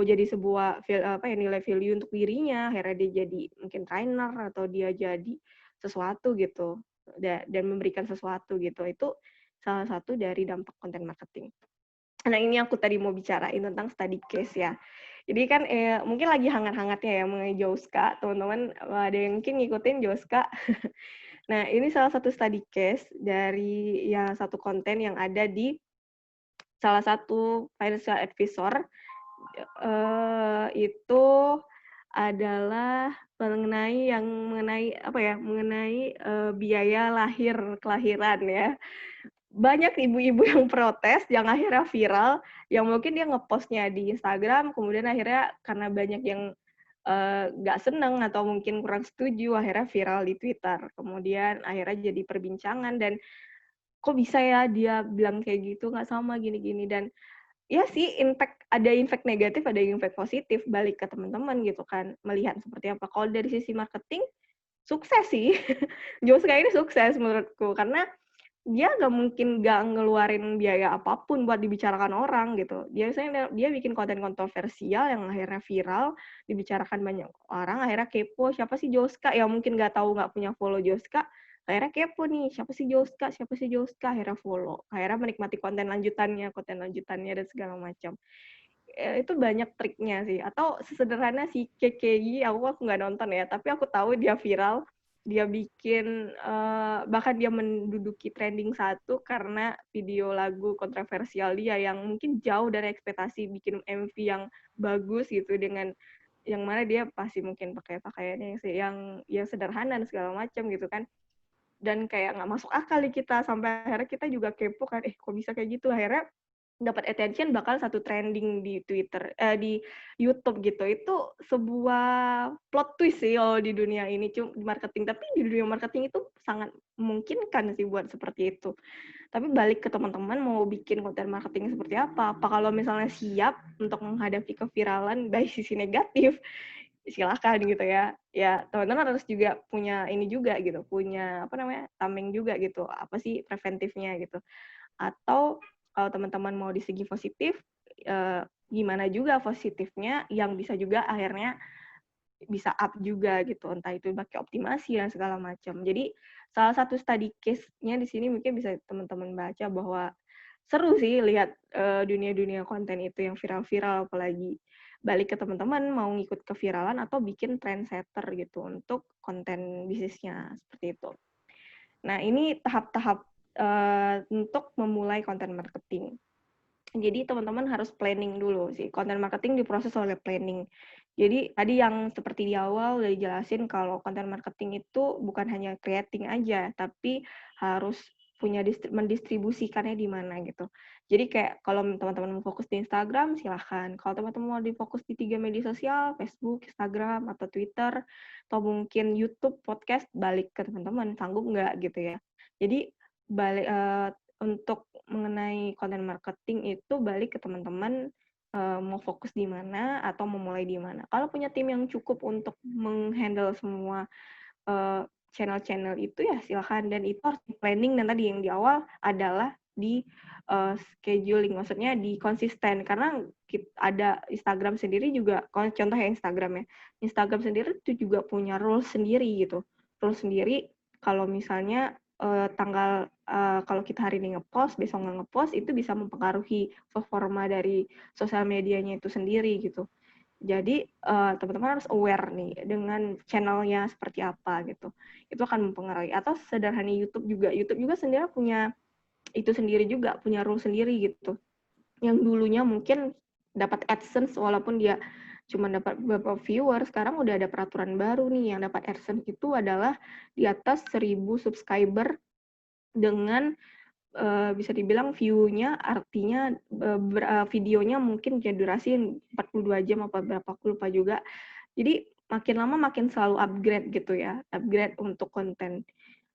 jadi sebuah nilai value untuk dirinya, akhirnya dia jadi mungkin trainer atau dia jadi sesuatu gitu dan memberikan sesuatu gitu. Itu salah satu dari dampak konten marketing. Nah, ini aku tadi mau bicarain tentang study case ya. Jadi kan mungkin lagi hangat-hangatnya ya mengenai Joska, teman-teman ada yang mungkin ngikutin Joska. Nah, ini salah satu study case dari satu konten yang ada di salah satu financial advisor, itu adalah mengenai biaya kelahiran ya. Banyak ibu-ibu yang protes, yang akhirnya viral, yang mungkin dia nge-post-nya di Instagram, kemudian akhirnya karena banyak yang nggak seneng atau mungkin kurang setuju, akhirnya viral di Twitter. Kemudian akhirnya jadi perbincangan dan kok bisa ya dia bilang kayak gitu, nggak sama gini-gini. Dan ya sih, ada impact negatif, ada impact positif balik ke teman-teman gitu kan, melihat seperti apa. Kalau dari sisi marketing, sukses sih. Joska ini sukses menurutku, karena dia nggak mungkin nggak ngeluarin biaya apapun buat dibicarakan orang gitu. Biasanya dia bikin konten kontroversial yang akhirnya viral, dibicarakan banyak orang, akhirnya kepo, siapa sih Joska? Ya mungkin nggak tahu, nggak punya follow Joska, akhirnya kepo nih, siapa sih Joska, akhirnya follow. Akhirnya menikmati konten lanjutannya dan segala macam. Itu banyak triknya sih. Atau sesederhana si KKI, aku nggak nonton ya, tapi aku tahu dia viral, dia bikin bahkan dia menduduki trending 1 karena video lagu kontroversial dia yang mungkin jauh dari ekspektasi, bikin MV yang bagus gitu dengan yang mana dia pasti mungkin pakai pakaiannya yang sederhana dan segala macam gitu kan, dan kayak nggak masuk akal di kita, sampai akhirnya kita juga kepo kan, kok bisa kayak gitu, akhirnya dapat attention bakal satu trending di Twitter, di YouTube gitu. Itu sebuah plot twist sih kalau di dunia ini, di marketing. Tapi di dunia marketing itu sangat memungkinkan sih buat seperti itu. Tapi balik ke teman-teman mau bikin konten marketing seperti apa? Apa kalau misalnya siap untuk menghadapi keviralan dari sisi negatif, silakan gitu ya. Ya teman-teman harus juga punya ini juga gitu, punya tameng juga gitu. Apa sih preventifnya gitu. Atau kalau teman-teman mau di segi positif, gimana juga positifnya yang bisa juga akhirnya bisa up juga gitu, entah itu pakai optimasi dan segala macam. Jadi salah satu study case-nya di sini mungkin bisa teman-teman baca bahwa seru sih lihat dunia-dunia konten itu yang viral-viral, apalagi balik ke teman-teman mau ngikut keviralan atau bikin trendsetter gitu untuk konten bisnisnya, seperti itu. Nah, ini tahap-tahap untuk memulai konten marketing. Jadi teman-teman harus planning dulu sih. Konten marketing diproses oleh planning. Jadi tadi yang seperti di awal udah dijelasin kalau konten marketing itu bukan hanya creating aja, tapi harus punya mendistribusikannya di mana gitu. Jadi kayak kalau teman-teman mau fokus di Instagram, silahkan. Kalau teman-teman mau difokus di 3 media sosial, Facebook, Instagram, atau Twitter, atau mungkin YouTube, podcast, balik ke teman-teman, sanggup nggak gitu ya. Jadi balik untuk mengenai konten marketing itu balik ke teman-teman mau fokus di mana atau memulai di mana. Kalau punya tim yang cukup untuk menghandle semua channel-channel itu ya silakan, dan itu harus di planning, dan tadi yang di awal adalah di scheduling, maksudnya di konsisten, karena ada Instagram sendiri juga, contohnya Instagram ya, Instagram sendiri itu juga punya rules sendiri gitu, rules sendiri kalau misalnya kalau kita hari ini ngepost, besok nggak ngepost, itu bisa mempengaruhi performa dari sosial medianya itu sendiri gitu. Jadi, teman-teman harus aware nih dengan channel-nya seperti apa gitu. Itu akan mempengaruhi atau sederhana YouTube juga sebenarnya punya itu sendiri juga, punya rule sendiri gitu. Yang dulunya mungkin dapat AdSense walaupun dia cuma dapat beberapa viewer, sekarang udah ada peraturan baru nih yang dapat AdSense itu adalah di atas 1.000 subscriber dengan bisa dibilang view-nya artinya videonya mungkin punya durasi 42 jam apa berapa, aku lupa juga. Jadi makin lama makin selalu upgrade gitu ya, upgrade untuk konten.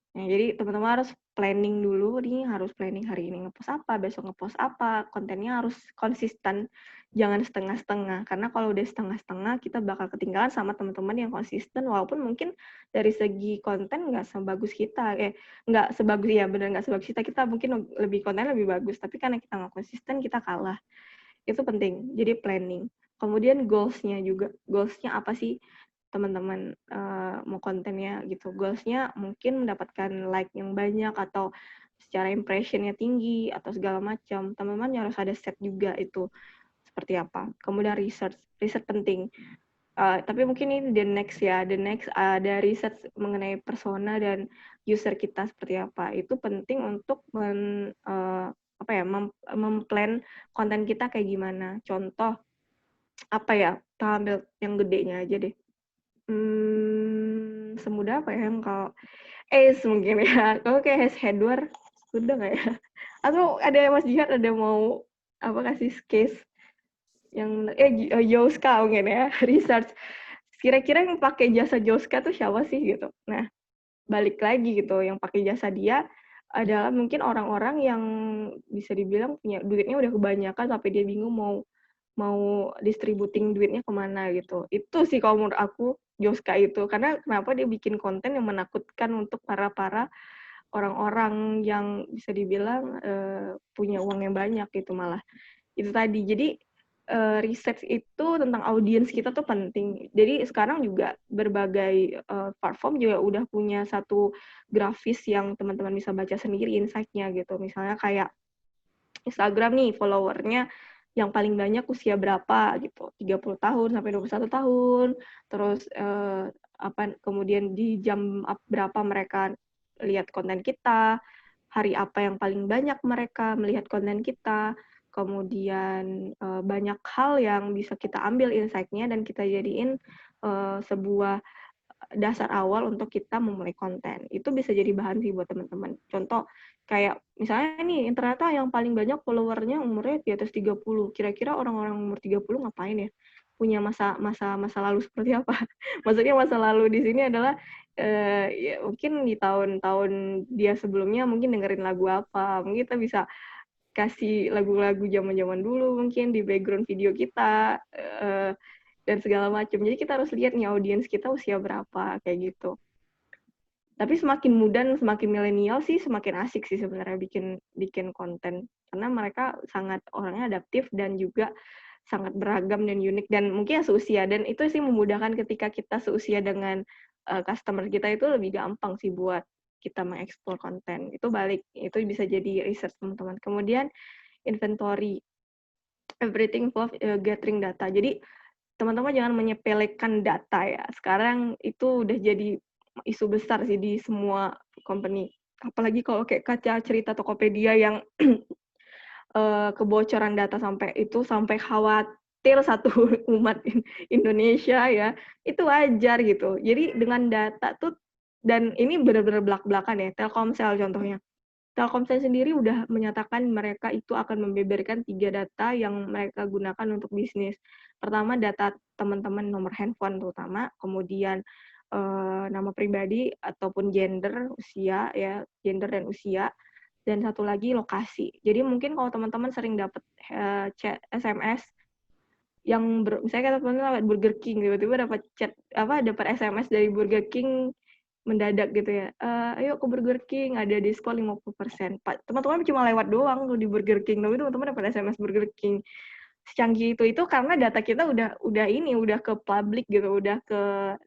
Nah, jadi teman-teman harus planning dulu nih, harus planning hari ini ngepost apa, besok ngepost apa, kontennya harus konsisten, jangan setengah-setengah. Karena kalau udah setengah-setengah, kita bakal ketinggalan sama teman-teman yang konsisten, walaupun mungkin dari segi konten nggak sebagus kita, nggak sebagus, ya benar nggak sebagus kita mungkin lebih konten lebih bagus, tapi karena kita nggak konsisten, kita kalah. Itu penting, jadi planning. Kemudian goals-nya juga, goals-nya apa sih teman-teman mau kontennya gitu. Goals-nya mungkin mendapatkan like yang banyak atau secara impression-nya tinggi atau segala macam. Teman-teman harus ada set juga itu seperti apa. Kemudian research, research penting. Tapi mungkin ini the next ya, the next ada research mengenai persona dan user kita seperti apa. Itu penting untuk memplan konten kita kayak gimana. Contoh apa ya? Kita ambil yang gedenya aja deh. Semudah apa ya yang kalau mungkin ya. Kalau kayak Hedwar udah nggak ya? Atau ada Mas Jihad ada mau apa kasih case yang Joska mungkin ya research. Kira-kira yang pakai jasa Joska tuh siapa sih gitu. Nah, balik lagi gitu, yang pakai jasa dia adalah mungkin orang-orang yang bisa dibilang punya duitnya udah kebanyakan sampai dia bingung mau mau distributing duitnya kemana gitu. Itu sih kalau menurut aku Joska itu. Karena kenapa dia bikin konten yang menakutkan untuk para orang-orang yang bisa dibilang punya uang yang banyak gitu malah. Itu tadi. Jadi research itu tentang audiens kita tuh penting. Jadi sekarang juga berbagai platform juga udah punya satu grafis yang teman-teman bisa baca sendiri insight-nya gitu. Misalnya kayak Instagram nih followernya yang paling banyak usia berapa gitu, 30 tahun sampai 21 tahun. Terus kemudian di jam berapa mereka lihat konten kita, hari apa yang paling banyak mereka melihat konten kita, kemudian banyak hal yang bisa kita ambil insight-nya dan kita jadiin sebuah dasar awal untuk kita memulai konten. Itu bisa jadi bahan sih buat teman-teman. Contoh, kayak misalnya nih, ternyata yang paling banyak followernya umurnya di atas 30. Kira-kira orang-orang umur 30 ngapain ya? Punya masa lalu seperti apa? Maksudnya masa lalu di sini adalah ya mungkin di tahun-tahun dia sebelumnya mungkin dengerin lagu apa. Mungkin kita bisa kasih lagu-lagu zaman-zaman dulu mungkin di background video kita. Dan segala macam. Jadi kita harus lihat nih audiens kita usia berapa kayak gitu. Tapi semakin muda dan semakin milenial sih semakin asik sih sebenarnya bikin konten karena mereka sangat orangnya adaptif dan juga sangat beragam dan unik dan mungkin seusia dan itu sih memudahkan ketika kita seusia dengan customer kita itu lebih gampang sih buat kita mengeksplor konten. Itu bisa jadi research teman-teman. Kemudian inventory everything involved gathering data. Jadi teman-teman jangan menyepelekan data ya. Sekarang itu udah jadi isu besar sih di semua company. Apalagi kalau kayak kaca cerita Tokopedia yang kebocoran data sampai khawatir satu umat Indonesia ya. Itu wajar gitu. Jadi dengan data tuh dan ini benar-benar belak-belakan ya. Telkomsel contohnya. Telkomsel sendiri udah menyatakan mereka itu akan membeberkan 3 data yang mereka gunakan untuk bisnis. Pertama, data teman-teman nomor handphone terutama, kemudian nama pribadi ataupun usia ya, gender dan usia, dan satu lagi lokasi. Jadi mungkin kalau teman-teman sering dapat chat SMS yang misalnya teman-teman lewat Burger King tiba-tiba dapat dapat SMS dari Burger King mendadak gitu ya, ayo ke Burger King ada diskon 50%. Teman-teman cuma lewat doang tuh di Burger King, tapi teman-teman dapat SMS Burger King. Secanggih itu karena data kita udah ke publik gitu, udah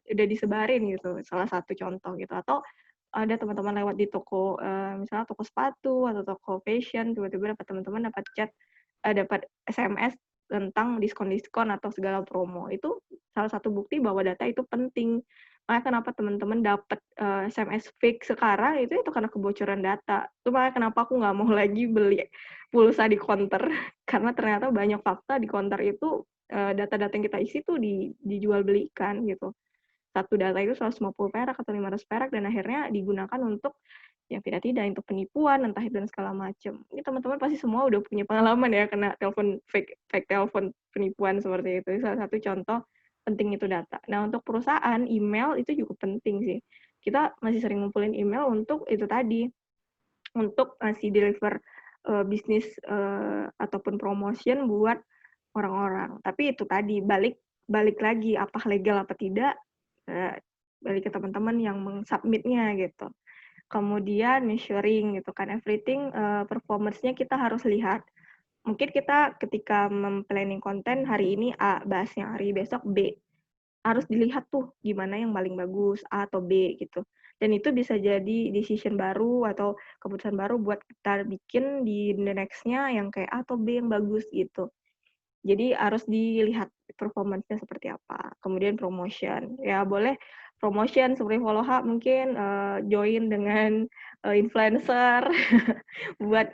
disebarin gitu. Salah satu contoh gitu. Atau ada teman-teman lewat di toko misalnya toko sepatu atau toko fashion, tiba-tiba teman-teman dapat chat, dapat SMS tentang diskon-diskon atau segala promo. Itu salah satu bukti bahwa data itu penting. Makanya kenapa teman-teman dapat SMS fake sekarang itu karena kebocoran data. Itu makanya kenapa aku nggak mau lagi beli pulsa di counter karena ternyata banyak fakta di counter itu data-data yang kita isi tuh dijual belikan gitu. Satu data itu 150 perak atau 500 perak dan akhirnya digunakan untuk yang tidak untuk penipuan entah itu dan segala macam. Ini teman-teman pasti semua udah punya pengalaman ya kena telepon fake telepon penipuan seperti itu. Salah satu contoh penting itu data. Nah, untuk perusahaan email itu juga penting sih. Kita masih sering ngumpulin email untuk itu tadi, untuk ngasih deliver bisnis ataupun promotion buat orang-orang. Tapi itu tadi balik lagi apa legal apa tidak, balik ke teman-teman yang meng-submit-nya gitu. Kemudian measuring gitu kan, everything performance-nya kita harus lihat. Mungkin kita ketika mem-planning konten hari ini A bahasnya, hari besok B. Harus dilihat tuh gimana yang paling bagus, A atau B gitu. Dan itu bisa jadi decision baru atau keputusan baru buat kita bikin di the next-nya yang kayak A atau B yang bagus gitu. Jadi harus dilihat performance-nya seperti apa. Kemudian promotion, ya boleh promotion seperti follow up mungkin join dengan influencer buat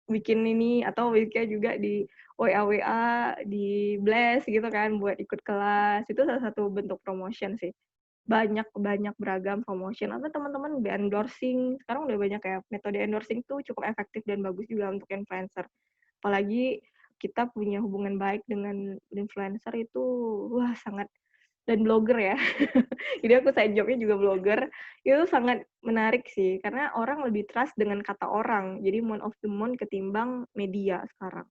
bikin ini atau bikin juga di WA, di Blast gitu kan buat ikut kelas. Itu salah satu bentuk promotion sih. Banyak beragam promotion atau teman-teman endorsing. Sekarang udah banyak kayak metode endorsing tuh cukup efektif dan bagus juga untuk influencer. Apalagi kita punya hubungan baik dengan influencer itu wah sangat dan blogger ya. Jadi aku side job-nya juga blogger. Itu sangat menarik sih karena orang lebih trust dengan kata orang. Jadi month of the month ketimbang media sekarang.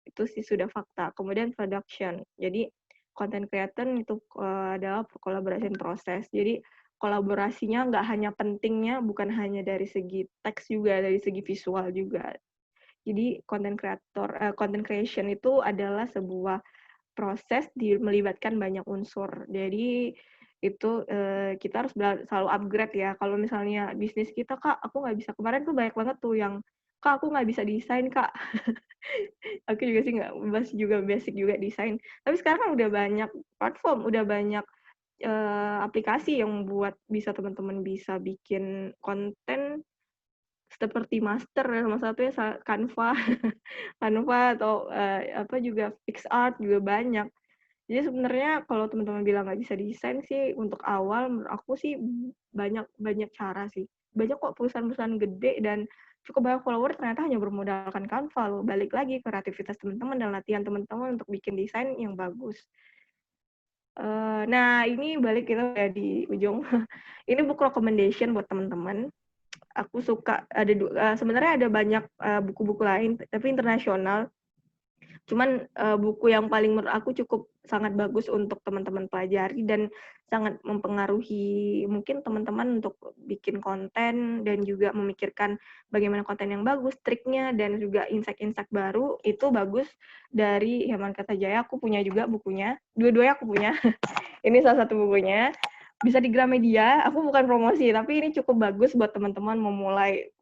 Itu sih sudah fakta. Kemudian production. Jadi content creator itu adalah collaboration proses. Jadi kolaborasinya nggak hanya pentingnya bukan hanya dari segi teks juga, dari segi visual juga. Jadi content creation itu adalah sebuah proses melibatkan banyak unsur. Jadi itu kita harus selalu upgrade ya. Kalau misalnya bisnis kita, Kak, aku nggak bisa. Kemarin tuh banyak banget tuh yang, Kak, aku nggak bisa desain, Kak. Aku juga sih nggak, masih juga basic juga desain. Tapi sekarang kan udah banyak platform, udah banyak aplikasi yang buat bisa teman-teman bisa bikin konten seperti Master ya, salah satunya Canva, Canva atau apa juga PixArt juga banyak. Jadi sebenarnya kalau teman-teman bilang nggak bisa desain sih untuk awal menurut aku sih banyak banyak cara sih. Banyak kok perusahaan-perusahaan gede dan cukup banyak follower ternyata hanya bermodalkan Canva loh. Balik lagi kreativitas teman-teman dan latihan teman-teman untuk bikin desain yang bagus. Nah ini balik kita udah di ujung. Ini book recommendation buat teman-teman. Aku suka sebenarnya ada banyak buku-buku lain tapi internasional. Cuman buku yang paling menurut aku cukup sangat bagus untuk teman-teman pelajari dan sangat mempengaruhi mungkin teman-teman untuk bikin konten dan juga memikirkan bagaimana konten yang bagus, triknya dan juga insight-insight baru itu bagus dari Herman Kertajaya. Aku punya juga bukunya, dua-duanya aku punya. Ini salah satu bukunya. Bisa di Gramedia. Aku bukan promosi, tapi ini cukup bagus buat teman-teman memulai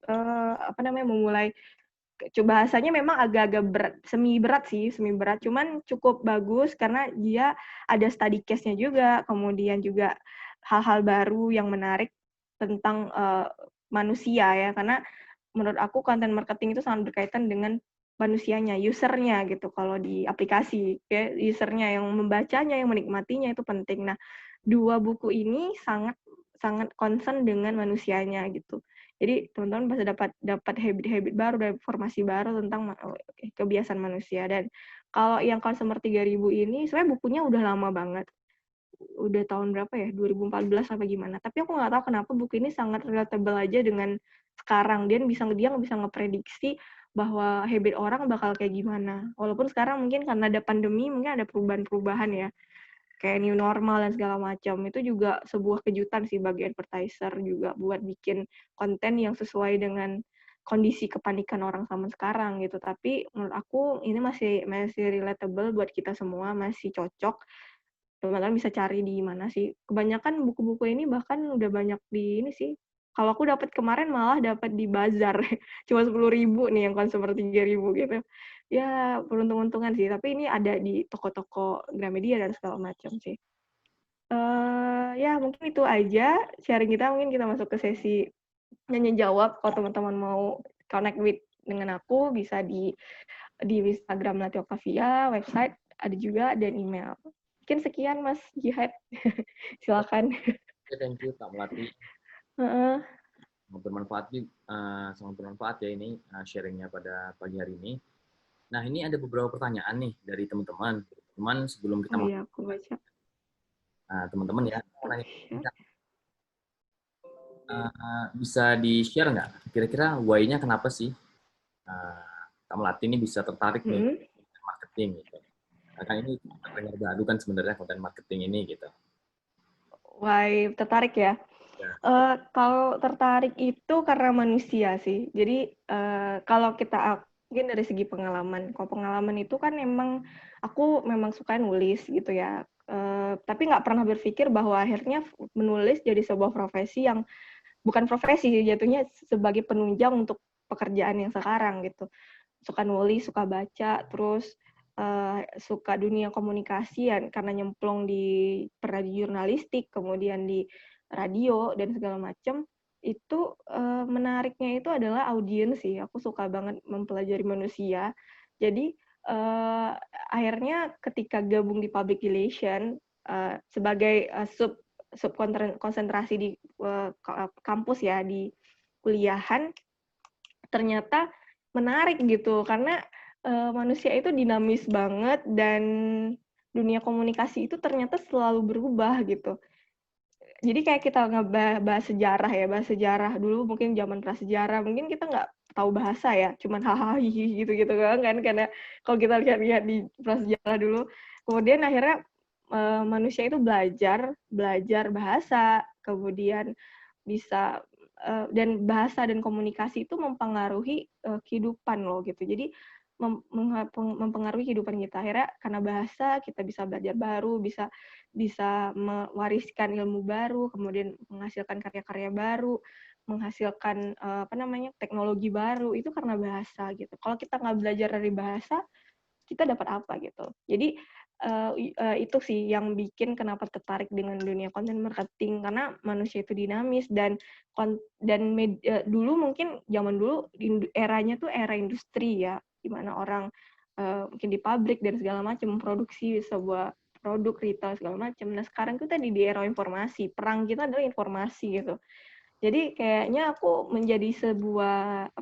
memulai bahasanya memang agak-agak berat, semi berat, cuman cukup bagus karena dia ada study case-nya juga, kemudian juga hal-hal baru yang menarik tentang manusia ya, karena menurut aku konten marketing itu sangat berkaitan dengan manusianya, usernya gitu. Kalau di aplikasi, ya usernya yang membacanya, yang menikmatinya itu penting. Nah, dua buku ini sangat sangat concern dengan manusianya gitu. Jadi teman-teman bisa dapat habit-habit baru, dan informasi baru tentang kebiasaan manusia. Dan kalau yang Consumer 3000 ini sebenarnya bukunya udah lama banget. Udah tahun berapa ya? 2014 apa gimana. Tapi aku nggak tahu kenapa buku ini sangat relatable aja dengan sekarang. Dia nggak bisa ngeprediksi bahwa habit orang bakal kayak gimana. Walaupun sekarang mungkin karena ada pandemi, mungkin ada perubahan-perubahan ya kayak new normal dan segala macam. Itu juga sebuah kejutan sih bagi advertiser juga buat bikin konten yang sesuai dengan kondisi kepanikan orang zaman sekarang gitu. Tapi menurut aku ini masih relatable buat kita semua, masih cocok. Teman-teman bisa cari di mana sih. Kebanyakan buku-buku ini bahkan udah banyak di ini sih. Kalau aku dapat kemarin malah dapat di bazar, cuma 10.000 nih yang consumer 3.000 gitu. Ya beruntung-untungan sih, tapi ini ada di toko-toko Gramedia dan segala macam sih. Ya mungkin itu aja sharing kita, mungkin kita masuk ke sesi nanya jawab. Kalau teman-teman mau connect dengan aku bisa di Instagram Melati Oktavia, website ada juga, dan email. Mungkin sekian Mas Jihad. Silakan. Oke, thank you Kak Melati. Sangat bermanfaat ya ini sharingnya pada pagi hari ini. Nah, ini ada beberapa pertanyaan nih dari teman-teman. Teman sebelum kita iya, aku baca. Teman-teman ya, bisa di-share nggak? Kira-kira why-nya kenapa sih Kak Melati ini bisa tertarik nih marketing gitu? Kan ini pendengar baru kan sebenarnya konten marketing ini gitu. Why tertarik ya? Kalau tertarik itu karena manusia sih. Jadi kalau kita mungkin dari segi pengalaman. Kalau pengalaman itu kan aku memang suka nulis gitu ya. Tapi nggak pernah berpikir bahwa akhirnya menulis jadi sebuah profesi yang bukan profesi, jatuhnya sebagai penunjang untuk pekerjaan yang sekarang gitu. Suka nulis, suka baca, terus suka dunia komunikasi ya, karena nyemplung pernah di jurnalistik, kemudian di radio dan segala macam. Itu menariknya itu adalah audiens sih. Aku suka banget mempelajari manusia. Jadi akhirnya ketika gabung di public relation sebagai sub konsentrasi di kampus ya, di kuliahan, ternyata menarik gitu karena manusia itu dinamis banget dan dunia komunikasi itu ternyata selalu berubah gitu. Jadi kayak kita bahas sejarah dulu mungkin zaman prasejarah, mungkin kita nggak tahu bahasa ya, cuman hahaha gitu-gitu kan, karena kalau kita lihat-lihat di prasejarah dulu, kemudian akhirnya manusia itu belajar bahasa, kemudian bisa dan bahasa dan komunikasi itu mempengaruhi kehidupan loh gitu. Jadi mempengaruhi kehidupan kita. Akhirnya karena bahasa kita bisa belajar baru, bisa mewariskan ilmu baru, kemudian menghasilkan karya-karya baru, menghasilkan teknologi baru, itu karena bahasa gitu. Kalau kita nggak belajar dari bahasa, kita dapat apa gitu. Jadi itu sih yang bikin kenapa tertarik dengan dunia konten marketing, karena manusia itu dinamis dan dulu mungkin zaman dulu eranya tuh era industri ya, di mana orang mungkin di pabrik dan segala macam memproduksi sebuah produk retail segala macam. Nah sekarang kita di era informasi, perang kita adalah informasi gitu. Jadi kayaknya aku menjadi sebuah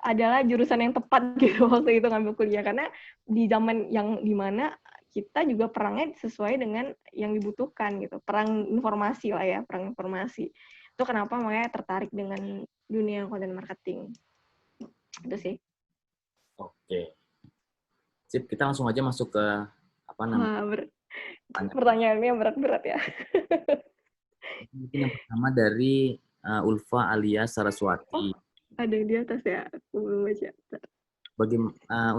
adalah jurusan yang tepat gitu waktu itu ngambil kuliah, karena di zaman yang dimana kita juga perangnya sesuai dengan yang dibutuhkan gitu, perang informasi lah ya, perang informasi. Itu kenapa makanya tertarik dengan dunia konten marketing. Itu sih. Oke. Sip, kita langsung aja masuk ke pertanyaannya berat-berat ya. Mungkin yang pertama dari Ulfa alias Saraswati. Ada di atas ya, aku belum baca.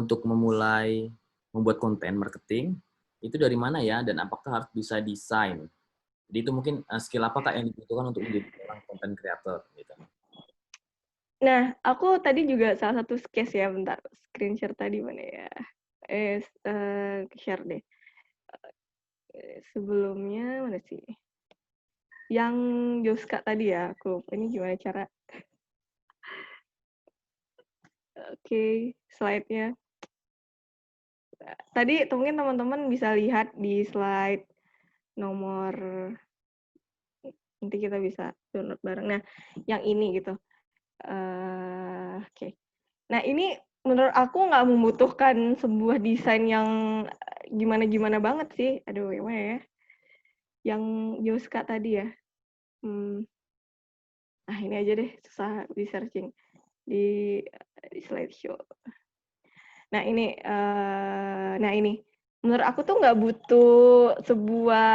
Untuk memulai membuat konten marketing, itu dari mana ya, dan apakah harus bisa desain? Jadi itu mungkin skill apa Kak yang dibutuhkan untuk menjadi seorang content creator gitu. Nah, aku tadi juga salah satu case ya, bentar, screen share tadi mana ya? Share deh. Sebelumnya mana sih? Yang Joska tadi ya, aku lupa ini gimana cara. Oke, slide-nya. Tadi mungkin teman-teman bisa lihat di slide nomor, nanti kita bisa download bareng. Nah, yang ini gitu. Oke. Nah, ini menurut aku nggak membutuhkan sebuah desain yang gimana-gimana banget sih. Aduh, gimana ya? Yang Joska tadi ya. Ini aja deh, susah di searching. Di slideshow. Nah, ini. Menurut aku tuh nggak butuh sebuah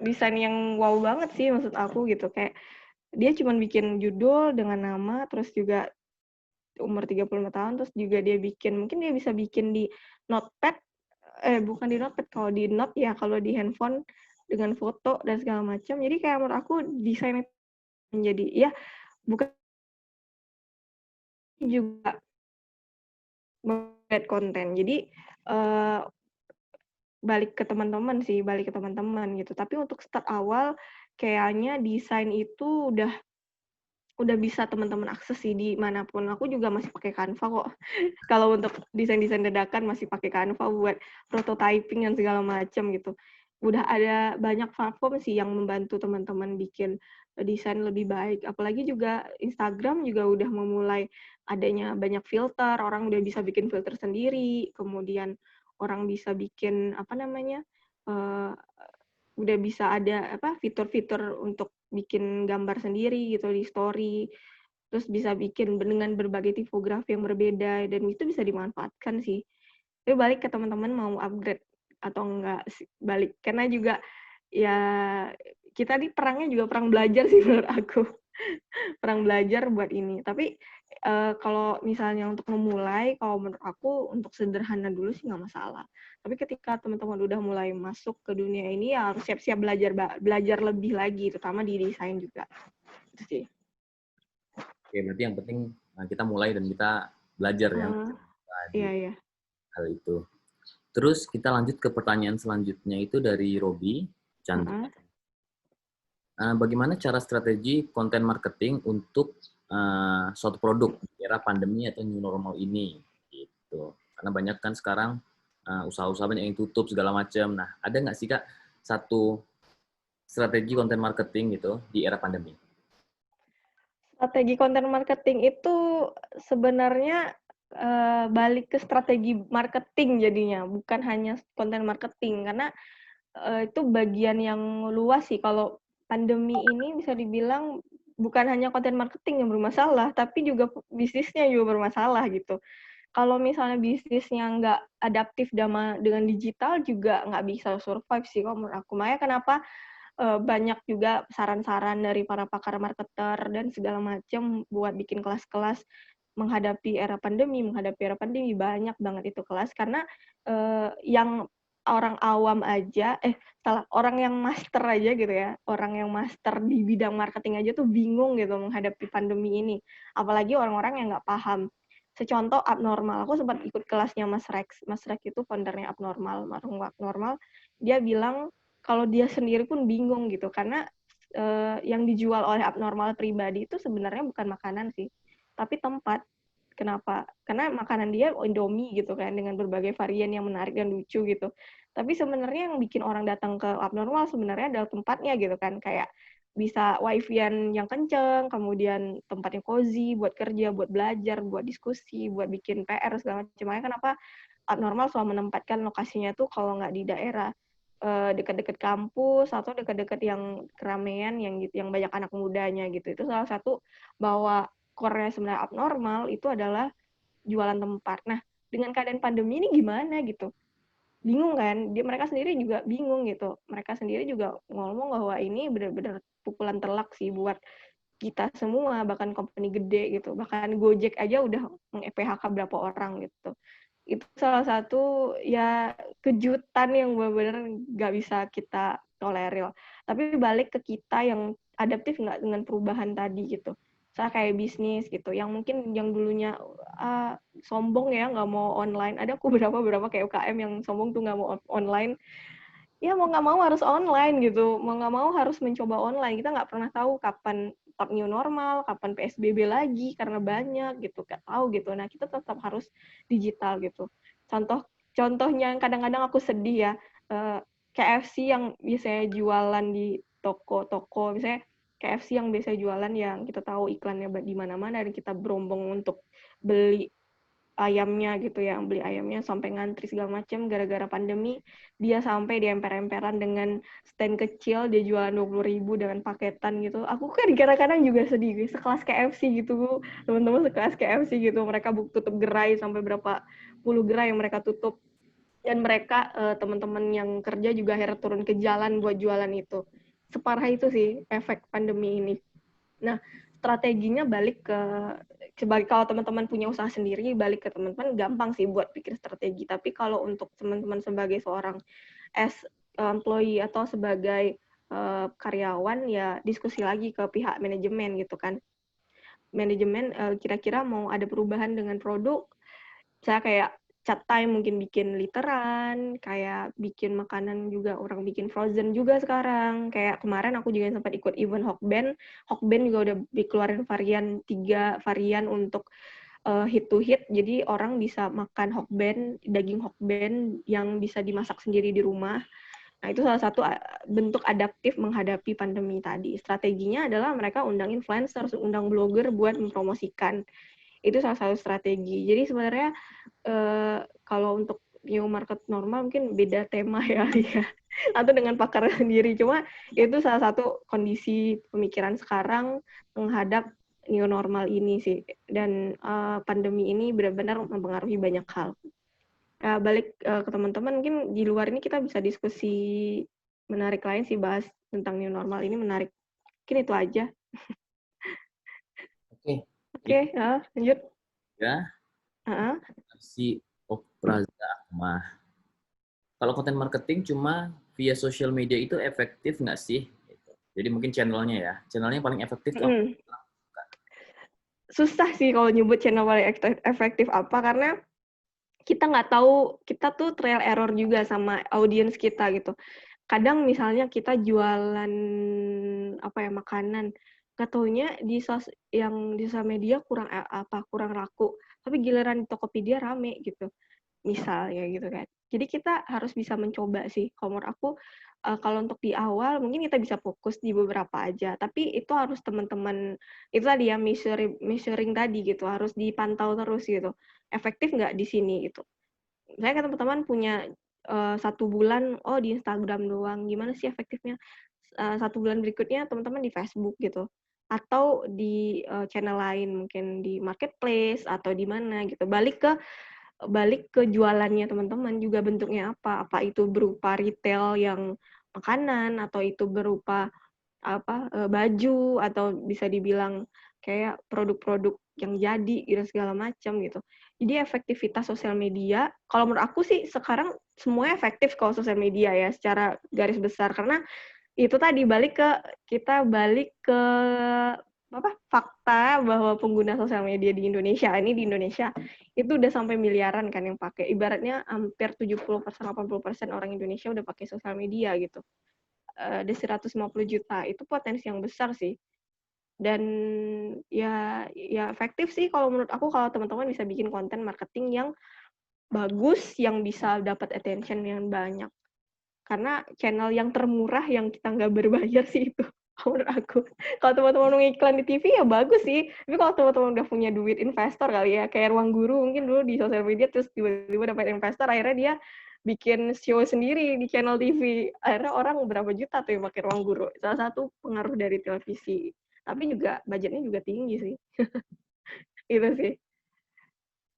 desain yang wow banget sih, maksud aku gitu. Kayak dia cuma bikin judul dengan nama, terus juga umur 35 tahun, terus juga mungkin dia bisa bikin di notepad, bukan di notepad, kalau di note ya, kalau di handphone dengan foto dan segala macam. Jadi kayak menurut aku desain menjadi ya bukan juga membuat konten. Jadi, balik ke teman-teman sih, balik ke teman-teman gitu. Tapi untuk start awal kayaknya desain itu udah bisa teman-teman akses sih di manapun. Aku juga masih pakai Canva kok. Kalau untuk desain-desain dadakan masih pakai Canva buat prototyping dan segala macam gitu. Udah ada banyak platform sih yang membantu teman-teman bikin desain lebih baik. Apalagi juga Instagram juga udah memulai adanya banyak filter, orang udah bisa bikin filter sendiri, kemudian orang bisa bikin apa namanya? Uh, udah bisa ada apa fitur-fitur untuk bikin gambar sendiri gitu di story, terus bisa bikin dengan berbagai tipografi yang berbeda dan itu bisa dimanfaatkan sih. Tapi balik ke teman-teman mau upgrade atau enggak sih, balik karena juga ya kita nih perangnya juga perang belajar sih menurut aku. Perang belajar buat ini. Tapi kalau misalnya untuk memulai, kalau menurut aku untuk sederhana dulu sih nggak masalah. Tapi ketika teman-teman udah mulai masuk ke dunia ini ya harus siap-siap belajar lebih lagi, terutama di desain juga. Itu sih. Oke, berarti yang penting kita mulai dan kita belajar ya di Iya, iya. hal itu. Terus kita lanjut ke pertanyaan selanjutnya itu dari Robi Chandra. Bagaimana cara strategi konten marketing untuk suatu produk di era pandemi atau new normal ini? Gitu. Karena banyak kan sekarang usaha-usaha banyak yang tutup segala macam. Nah, ada nggak sih Kak satu strategi konten marketing gitu di era pandemi? Strategi konten marketing itu sebenarnya balik ke strategi marketing jadinya, bukan hanya konten marketing karena itu bagian yang luas sih. Kalau pandemi ini bisa dibilang bukan hanya konten marketing yang bermasalah, tapi juga bisnisnya juga bermasalah gitu. Kalau misalnya bisnisnya nggak adaptif dengan digital juga nggak bisa survive sih kalau menurut aku. Makanya kenapa banyak juga saran-saran dari para pakar marketer dan segala macam buat bikin kelas-kelas menghadapi era pandemi banyak banget itu kelas karena yang orang awam aja orang yang master aja gitu ya, orang yang master di bidang marketing aja tuh bingung gitu menghadapi pandemi ini, apalagi orang-orang yang nggak paham. Secontoh Abnormal, aku sempat ikut kelasnya Mas Rex. Mas Rex itu foundernya Abnormal, Marung Abnormal. Dia bilang kalau dia sendiri pun bingung gitu karena yang dijual oleh Abnormal pribadi itu sebenarnya bukan makanan sih, tapi tempat. Kenapa? Karena makanan dia Indomie gitu kan dengan berbagai varian yang menarik dan lucu gitu. Tapi sebenarnya yang bikin orang datang ke Abnormal sebenarnya adalah tempatnya gitu kan, kayak bisa wifi-an yang kenceng, kemudian tempatnya cozy buat kerja, buat belajar, buat diskusi, buat bikin PR segala macam. Makanya kenapa Abnormal selalu menempatkan lokasinya tuh kalau nggak di daerah dekat-dekat kampus atau dekat-dekat yang keramaian yang gitu, yang banyak anak mudanya gitu. Itu salah satu bahwa core-nya sebenarnya Abnormal itu adalah jualan tempat. Nah, dengan keadaan pandemi ini gimana gitu? Bingung kan? Mereka sendiri juga bingung gitu. Mereka sendiri juga ngomong bahwa ini benar-benar pukulan telak sih buat kita semua, bahkan company gede gitu. Bahkan Gojek aja udah meng-PHK berapa orang gitu. Itu salah satu ya kejutan yang benar-benar nggak bisa kita tolerir. Tapi balik ke kita yang adaptif nggak dengan perubahan tadi gitu. Saya kayak bisnis gitu, yang mungkin yang dulunya sombong ya nggak mau online. Ada aku beberapa kayak UKM yang sombong tuh nggak mau online. Ya mau nggak mau harus online gitu, mau nggak mau harus mencoba online. Kita nggak pernah tahu kapan new normal, kapan PSBB lagi karena banyak gitu, nggak tahu gitu. Nah kita tetap harus digital gitu. Contohnya yang kadang-kadang aku sedih ya, KFC yang biasanya jualan di toko-toko, misalnya KFC yang biasa jualan yang kita tahu iklannya di mana-mana dan kita berombong untuk beli ayamnya gitu ya, beli ayamnya sampai ngantri segala macam gara-gara pandemi, dia sampai di emper-emperan dengan stand kecil, dia jualan 20.000 dengan paketan gitu. Aku kan kadang-kadang juga sedih, sekelas KFC gitu, teman-teman sekelas KFC gitu, mereka tutup gerai sampai berapa puluh gerai yang mereka tutup. Dan mereka, teman-teman yang kerja juga akhirnya turun ke jalan buat jualan itu. Separah itu sih efek pandemi ini. Nah, strateginya balik ke sebagai kalau teman-teman punya usaha sendiri, balik ke teman-teman gampang sih buat bikin strategi. Tapi kalau untuk teman-teman sebagai seorang employee atau sebagai karyawan, ya diskusi lagi ke pihak manajemen gitu kan. Manajemen kira-kira mau ada perubahan dengan produk, saya kayak chat time mungkin bikin literan, kayak bikin makanan juga, orang bikin frozen juga sekarang. Kayak kemarin aku juga sempat ikut event Hokben. Hokben juga udah dikeluarin 3 varian untuk hit to hit. Jadi orang bisa makan Hokben, daging Hokben yang bisa dimasak sendiri di rumah. Nah, itu salah satu bentuk adaptif menghadapi pandemi tadi. Strateginya adalah mereka undang influencer, undang blogger buat mempromosikan. Itu salah satu strategi. Jadi sebenarnya kalau untuk new market normal mungkin beda tema ya, ya. Atau dengan pakar sendiri. Cuma itu salah satu kondisi pemikiran sekarang menghadap new normal ini sih. Dan pandemi ini benar-benar mempengaruhi banyak hal. Balik ke teman-teman, mungkin di luar ini kita bisa diskusi menarik lain sih, bahas tentang new normal ini menarik. Mungkin itu aja. Oke. Oke, lanjut. Ya, si Opraza Akmah. Kalau konten marketing cuma via social media itu efektif nggak sih? Jadi mungkin channelnya ya. Channelnya paling efektif tuh apa? Susah sih kalau nyebut channel paling efektif apa, karena kita nggak tahu, kita tuh trial error juga sama audiens kita gitu. Kadang misalnya kita jualan apa ya, makanan, nggak taunya yang di sosial media kurang laku, tapi giliran di Tokopedia rame gitu, misalnya gitu kan. Jadi kita harus bisa mencoba sih. Kalau menurut aku, kalau untuk di awal mungkin kita bisa fokus di beberapa aja, tapi itu harus teman-teman, itu tadi ya, measuring tadi gitu, harus dipantau terus gitu. Efektif nggak di sini gitu. Saya kan teman-teman punya 1 bulan, di Instagram doang, gimana sih efektifnya? 1 bulan berikutnya teman-teman di Facebook gitu, atau di channel lain, mungkin di marketplace atau di mana gitu. Balik ke jualannya teman-teman juga bentuknya apa? Apa itu berupa retail yang makanan, atau itu berupa baju, atau bisa dibilang kayak produk-produk yang jadi gitu, segala macam gitu. Jadi efektivitas sosial media, kalau menurut aku sih sekarang semuanya efektif kalau sosial media ya, secara garis besar. Karena itu tadi, kita balik ke fakta bahwa pengguna sosial media di Indonesia itu udah sampai miliaran kan yang pakai. Ibaratnya hampir 70%, 80% orang Indonesia udah pakai sosial media gitu. Ada 150 juta, itu potensi yang besar sih. Dan ya efektif sih kalau menurut aku, kalau teman-teman bisa bikin konten marketing yang bagus, yang bisa dapat attention yang banyak. Karena channel yang termurah yang kita nggak berbayar sih itu, menurut aku. Kalau teman-teman mau iklan di TV ya bagus sih, tapi kalau teman-teman udah punya duit investor kali ya, kayak Ruang Guru mungkin dulu di sosial media, terus tiba-tiba dapat investor, akhirnya dia bikin show sendiri di channel TV. Akhirnya orang berapa juta tuh yang pakai Ruang Guru. Salah satu pengaruh dari televisi. Tapi juga budgetnya juga tinggi sih. Itu sih.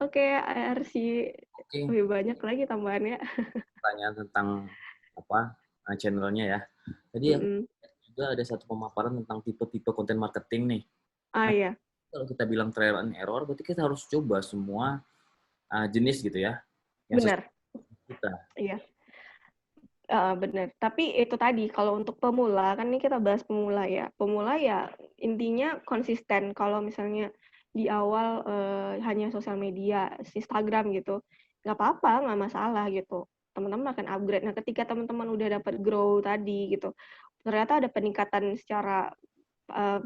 Oke, RC lebih banyak lagi tambahannya. Pertanyaan tentang apa channelnya ya. Tadi aku juga ada satu pemaparan tentang tipe-tipe konten marketing nih. Iya. Kalau kita bilang trial and error, berarti kita harus coba semua jenis gitu ya. Yang Benar. kita. Iya. Benar. Tapi itu tadi, kalau untuk pemula, kan ini kita bahas pemula ya. Pemula ya intinya konsisten. Kalau misalnya di awal hanya sosial media, Instagram gitu, nggak apa-apa, nggak masalah gitu. Teman-teman akan upgrade. Nah, ketika teman-teman udah dapat grow tadi gitu, ternyata ada peningkatan secara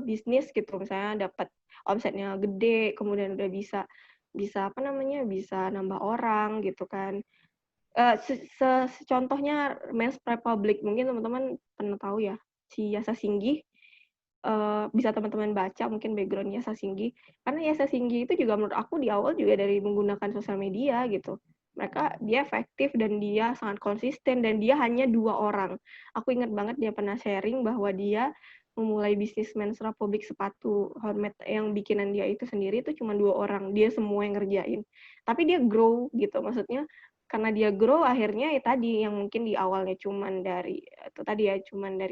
bisnis gitu, misalnya dapat omsetnya gede, kemudian udah bisa bisa apa namanya, bisa nambah orang gitu kan. Contohnya Men's Republic, mungkin teman-teman pernah tahu ya, si Yasa Singgih, bisa teman-teman baca mungkin background Yasa Singgih, karena Yasa Singgih itu juga menurut aku di awal juga dari menggunakan sosial media gitu. Dia efektif dan dia sangat konsisten, dan dia hanya 2 orang. Aku ingat banget dia pernah sharing bahwa dia memulai bisnis Men's Republic sepatu homemade yang bikinan dia itu sendiri itu cuma 2 orang, dia semua yang ngerjain. Tapi dia grow gitu, maksudnya karena dia grow, akhirnya ya tadi, yang mungkin di awalnya cuman dari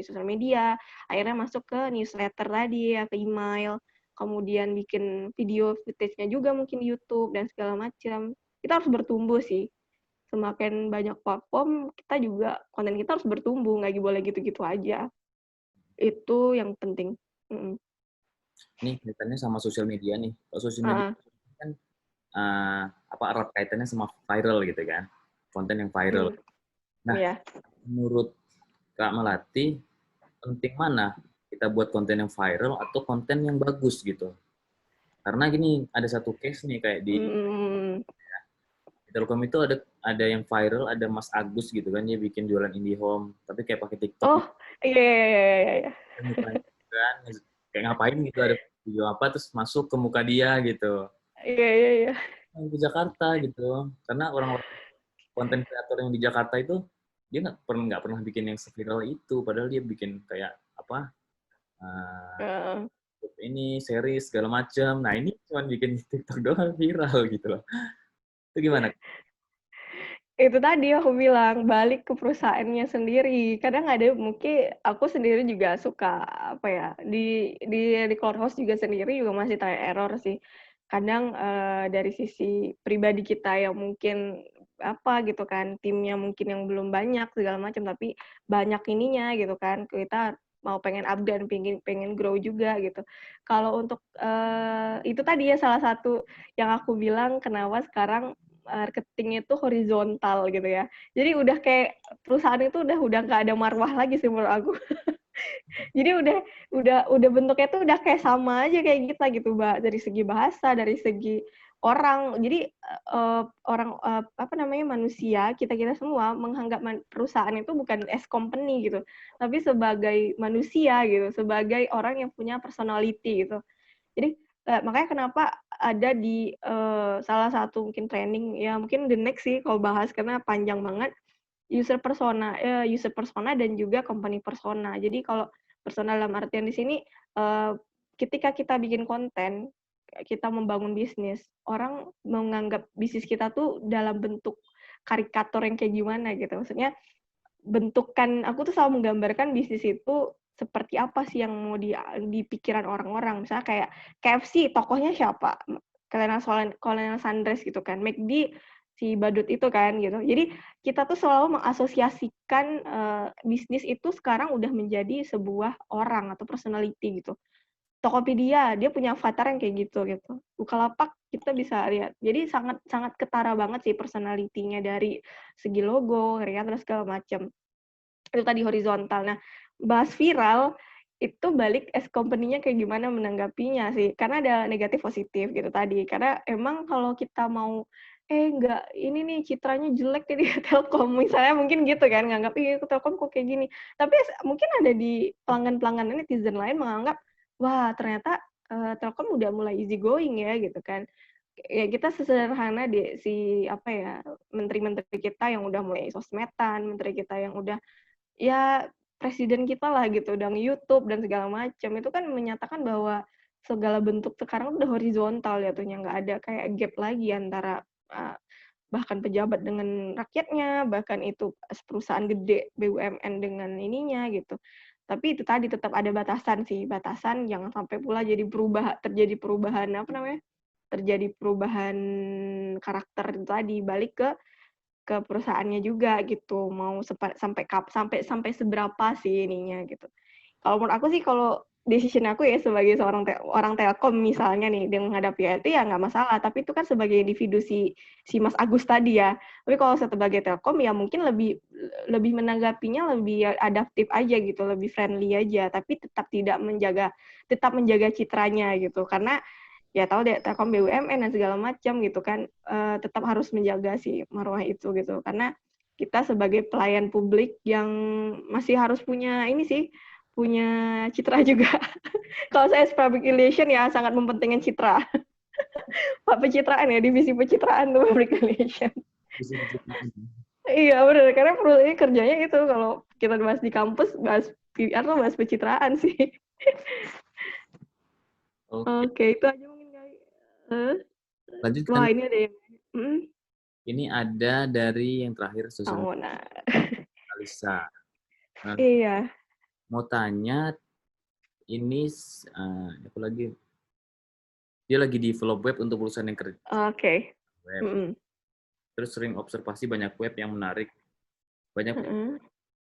sosial media, akhirnya masuk ke newsletter tadi ya, ke email, kemudian bikin video footage-nya juga mungkin di YouTube dan segala macam. Kita harus bertumbuh sih. Semakin banyak platform, konten kita harus bertumbuh, nggak boleh gitu-gitu aja. Itu yang penting. Ini kaitannya sama sosial media nih. Kalau sosial media Heeh. kan erat kaitannya sama viral gitu kan, konten yang viral. Hmm. Nah, Iya. menurut Kak Melati, penting mana kita buat konten yang viral atau konten yang bagus gitu? Karena gini, ada satu case nih kayak Hmm. di Telkom itu ada yang viral, ada Mas Agus gitu kan, dia bikin jualan IndiHome, tapi kayak pakai TikTok Oh, gitu, iya, iya, iya, iya, iya. kan mukanya kan, kayak ngapain gitu, ada video apa terus masuk ke muka dia gitu. Iya, iya, iya. Di Jakarta gitu, karena orang-orang konten kreator yang di Jakarta itu dia nggak pernah bikin yang seviral itu, padahal dia bikin kayak apa uh, Heeh. ini series segala macam. Nah ini cuma bikin TikTok doang viral gitu loh. Itu gimana? Itu tadi aku bilang, balik ke perusahaannya sendiri. Kadang ada mungkin aku sendiri juga suka, apa ya, di Clubhouse juga sendiri juga masih try error sih. Kadang, dari sisi pribadi kita yang mungkin, apa gitu kan, timnya mungkin yang belum banyak segala macam, tapi banyak ininya gitu kan, kita mau pengen upgrade, pengen pengen grow juga gitu. Kalau untuk, itu tadi ya salah satu yang aku bilang kenapa sekarang marketing itu horizontal gitu ya. Jadi udah kayak perusahaan itu udah nggak ada marwah lagi sih menurut aku. Jadi udah bentuknya tuh udah kayak sama aja kayak kita gitu, Mbak, dari segi bahasa, dari segi orang. Jadi, orang, apa namanya, manusia, kita-kita semua menganggap perusahaan itu bukan as company gitu, tapi sebagai manusia gitu, sebagai orang yang punya personality gitu. Jadi, makanya kenapa ada di, salah satu mungkin trending, ya mungkin the next sih kalau bahas karena panjang banget, user persona dan juga company persona. Jadi kalau persona dalam artian di sini, eee, ketika kita bikin konten, kita membangun bisnis, orang menganggap bisnis kita tuh dalam bentuk karikatur yang kayak gimana gitu. Maksudnya bentukan aku tuh selalu menggambarkan bisnis itu seperti apa sih yang mau di pikiran orang-orang. Misalnya kayak KFC, tokohnya siapa? Colonel Sanders gitu kan, McD si badut itu kan gitu. Jadi kita tuh selalu mengasosiasikan, bisnis itu sekarang udah menjadi sebuah orang atau personality gitu. Tokopedia, dia punya avatar yang kayak gitu. Bukalapak kita bisa lihat. Jadi sangat sangat ketara banget sih personality-nya dari segi logo, kreator segala macam. Itu tadi horizontal. Nah, bahas viral, itu balik as company-nya kayak gimana menanggapinya sih, karena ada negatif positif gitu tadi. Karena emang kalau kita mau, enggak, ini nih citranya jelek nih di Telkom, misalnya mungkin gitu kan, nganggap, "Ih, Telkom kok kayak gini." Tapi mungkin ada di pelanggan-pelanggan netizen lain menganggap, "Wah, ternyata, Telkom udah mulai easy going ya," gitu kan. Ya kita sesederhana apa ya, menteri-menteri kita yang udah mulai sosmedan, menteri kita yang udah ya, presiden kita lah gitu, udah nge-YouTube dan segala macam, itu kan menyatakan bahwa segala bentuk sekarang udah horizontal jatuhnya, nggak ada kayak gap lagi antara, eee, bahkan pejabat dengan rakyatnya, bahkan itu perusahaan gede, BUMN dengan ininya gitu. Tapi itu tadi tetap ada batasan sih, batasan jangan sampai pula terjadi perubahan, apa namanya, terjadi perubahan karakter itu tadi, balik ke perusahaannya juga gitu, mau sampai sampai seberapa sih ininya gitu. Kalau menurut aku sih kalau decision aku ya sebagai seorang orang Telkom misalnya nih, dia menghadapi itu ya nggak masalah, tapi itu kan sebagai individu si Mas Agus tadi ya. Tapi kalau saya sebagai Telkom ya mungkin lebih lebih menanggapinya lebih adaptif aja gitu, lebih friendly aja, tapi tetap menjaga citranya gitu. Karena ya tahu deh Telkom BUMN dan segala macam gitu kan, tetap harus menjaga si marwah itu gitu. Karena kita sebagai pelayan publik yang masih harus punya ini sih, punya citra juga. Kalau saya public relation ya sangat mementingkan citra. Pak pencitraan ya, divisi pencitraan tuh public relation. Iya benar, karena ini kerjanya itu kalau kita bahas di kampus, bahas PR atau bahas pencitraan sih. Oke, Oke, itu aja mungkin kali. lanjutkan. Wah ini ada yang Ini ada dari yang terakhir sosial oh, media nah. Alisa. Nah, Iya. mau tanya ini apa lagi? Dia lagi develop web untuk perusahaan yang kerja Oke. web. Mhm. Terus sering observasi banyak web yang menarik. Banyak Mhm.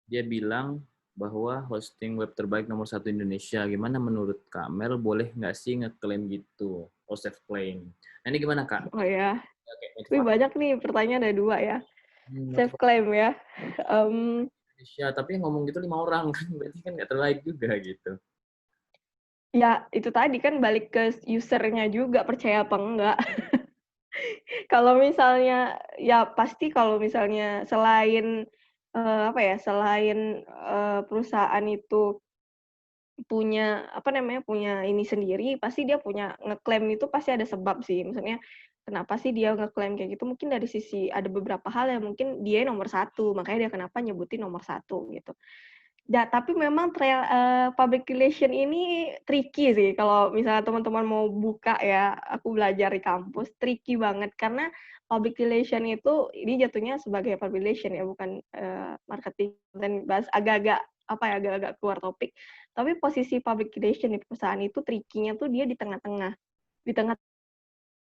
dia bilang bahwa hosting web terbaik nomor 1 Indonesia. Gimana menurut Kak Mel, boleh nggak sih ngeklaim gitu? Oh, self-claim. Nah, ini gimana, Kak? Oh ya, Kayak wih motivasi banyak nih pertanyaan ada 2 ya. Self motivasi claim ya. Um, Indonesia, tapi yang ngomong gitu 5 orang, kan berarti kan nggak terbaik juga gitu. Ya itu tadi kan balik ke usernya juga percaya apa enggak. Kalau misalnya ya pasti kalau misalnya selain, apa ya, selain, perusahaan itu punya, apa namanya, punya ini sendiri, pasti dia punya ngeklaim itu pasti ada sebab sih. Maksudnya, kenapa sih dia ngeklaim kayak gitu, mungkin dari sisi ada beberapa hal yang mungkin dia nomor 1, makanya dia kenapa nyebutin nomor 1 gitu. Ya, tapi memang public relation ini tricky sih, kalau misalnya teman-teman mau buka ya, aku belajar di kampus, tricky banget. Karena public relation itu, ini jatuhnya sebagai public relation ya, bukan, marketing dan bahas agak-agak, apa ya, agak-agak keluar topik. Tapi posisi public relation di perusahaan itu tricky-nya tuh dia di tengah-tengah. Di tengah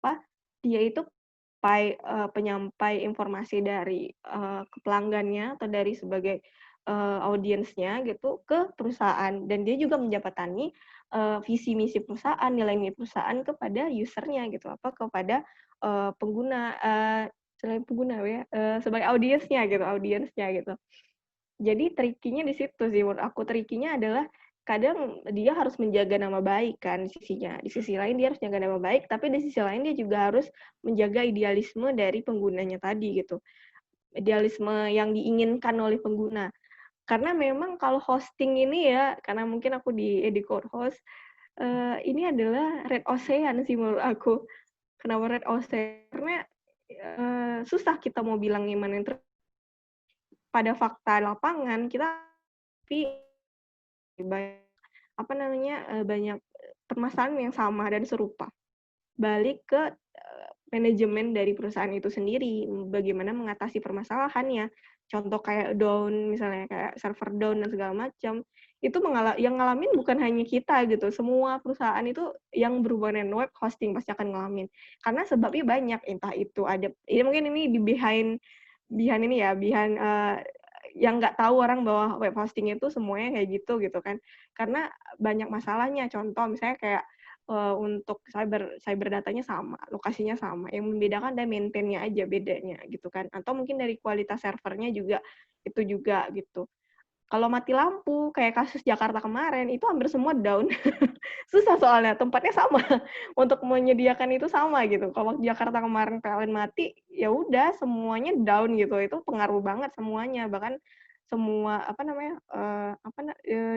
apa, dia itu penyampai informasi dari, ke pelanggannya atau dari sebagai, audiensnya gitu ke perusahaan, dan dia juga menjembatani, visi misi perusahaan, nilai-nilai perusahaan kepada user-nya gitu, apa, kepada, pengguna, selain pengguna ya, sebagai audiensnya gitu. Jadi tricky-nya di situ sih menurut aku, tricky-nya adalah kadang dia harus menjaga nama baik kan sisinya. Di sisi lain dia harus jaga nama baik, tapi di sisi lain dia juga harus menjaga idealisme dari penggunanya tadi gitu. Idealisme yang diinginkan oleh pengguna. Karena memang kalau hosting ini ya, karena mungkin aku di Edicore host, ini adalah red ocean sih menurut aku. Kenapa red ocean? Karena, susah kita mau bilang yang mana yang pada fakta lapangan kita tapi apa namanya, banyak permasalahan yang sama dan serupa. Balik ke, manajemen dari perusahaan itu sendiri, bagaimana mengatasi permasalahannya. Contoh kayak down, misalnya kayak server down dan segala macam, itu yang ngalamin bukan hanya kita gitu, semua perusahaan itu yang berhubungan dengan web hosting pasti akan ngalamin. Karena sebabnya banyak, entah itu ada ya mungkin ini di behind behind ini ya, behind, yang nggak tahu orang bahwa web hosting itu semuanya kayak gitu kan. Karena banyak masalahnya, contoh misalnya kayak, untuk cyber datanya sama, lokasinya sama, yang membedakan dan maintain-nya aja bedanya gitu kan, atau mungkin dari kualitas servernya juga, itu juga gitu. Kalau mati lampu, kayak kasus Jakarta kemarin, itu hampir semua down. Susah soalnya, tempatnya sama, untuk menyediakan itu sama gitu. Kalau waktu Jakarta kemarin PLN mati, ya udah semuanya down gitu, itu pengaruh banget semuanya, bahkan semua, apa namanya,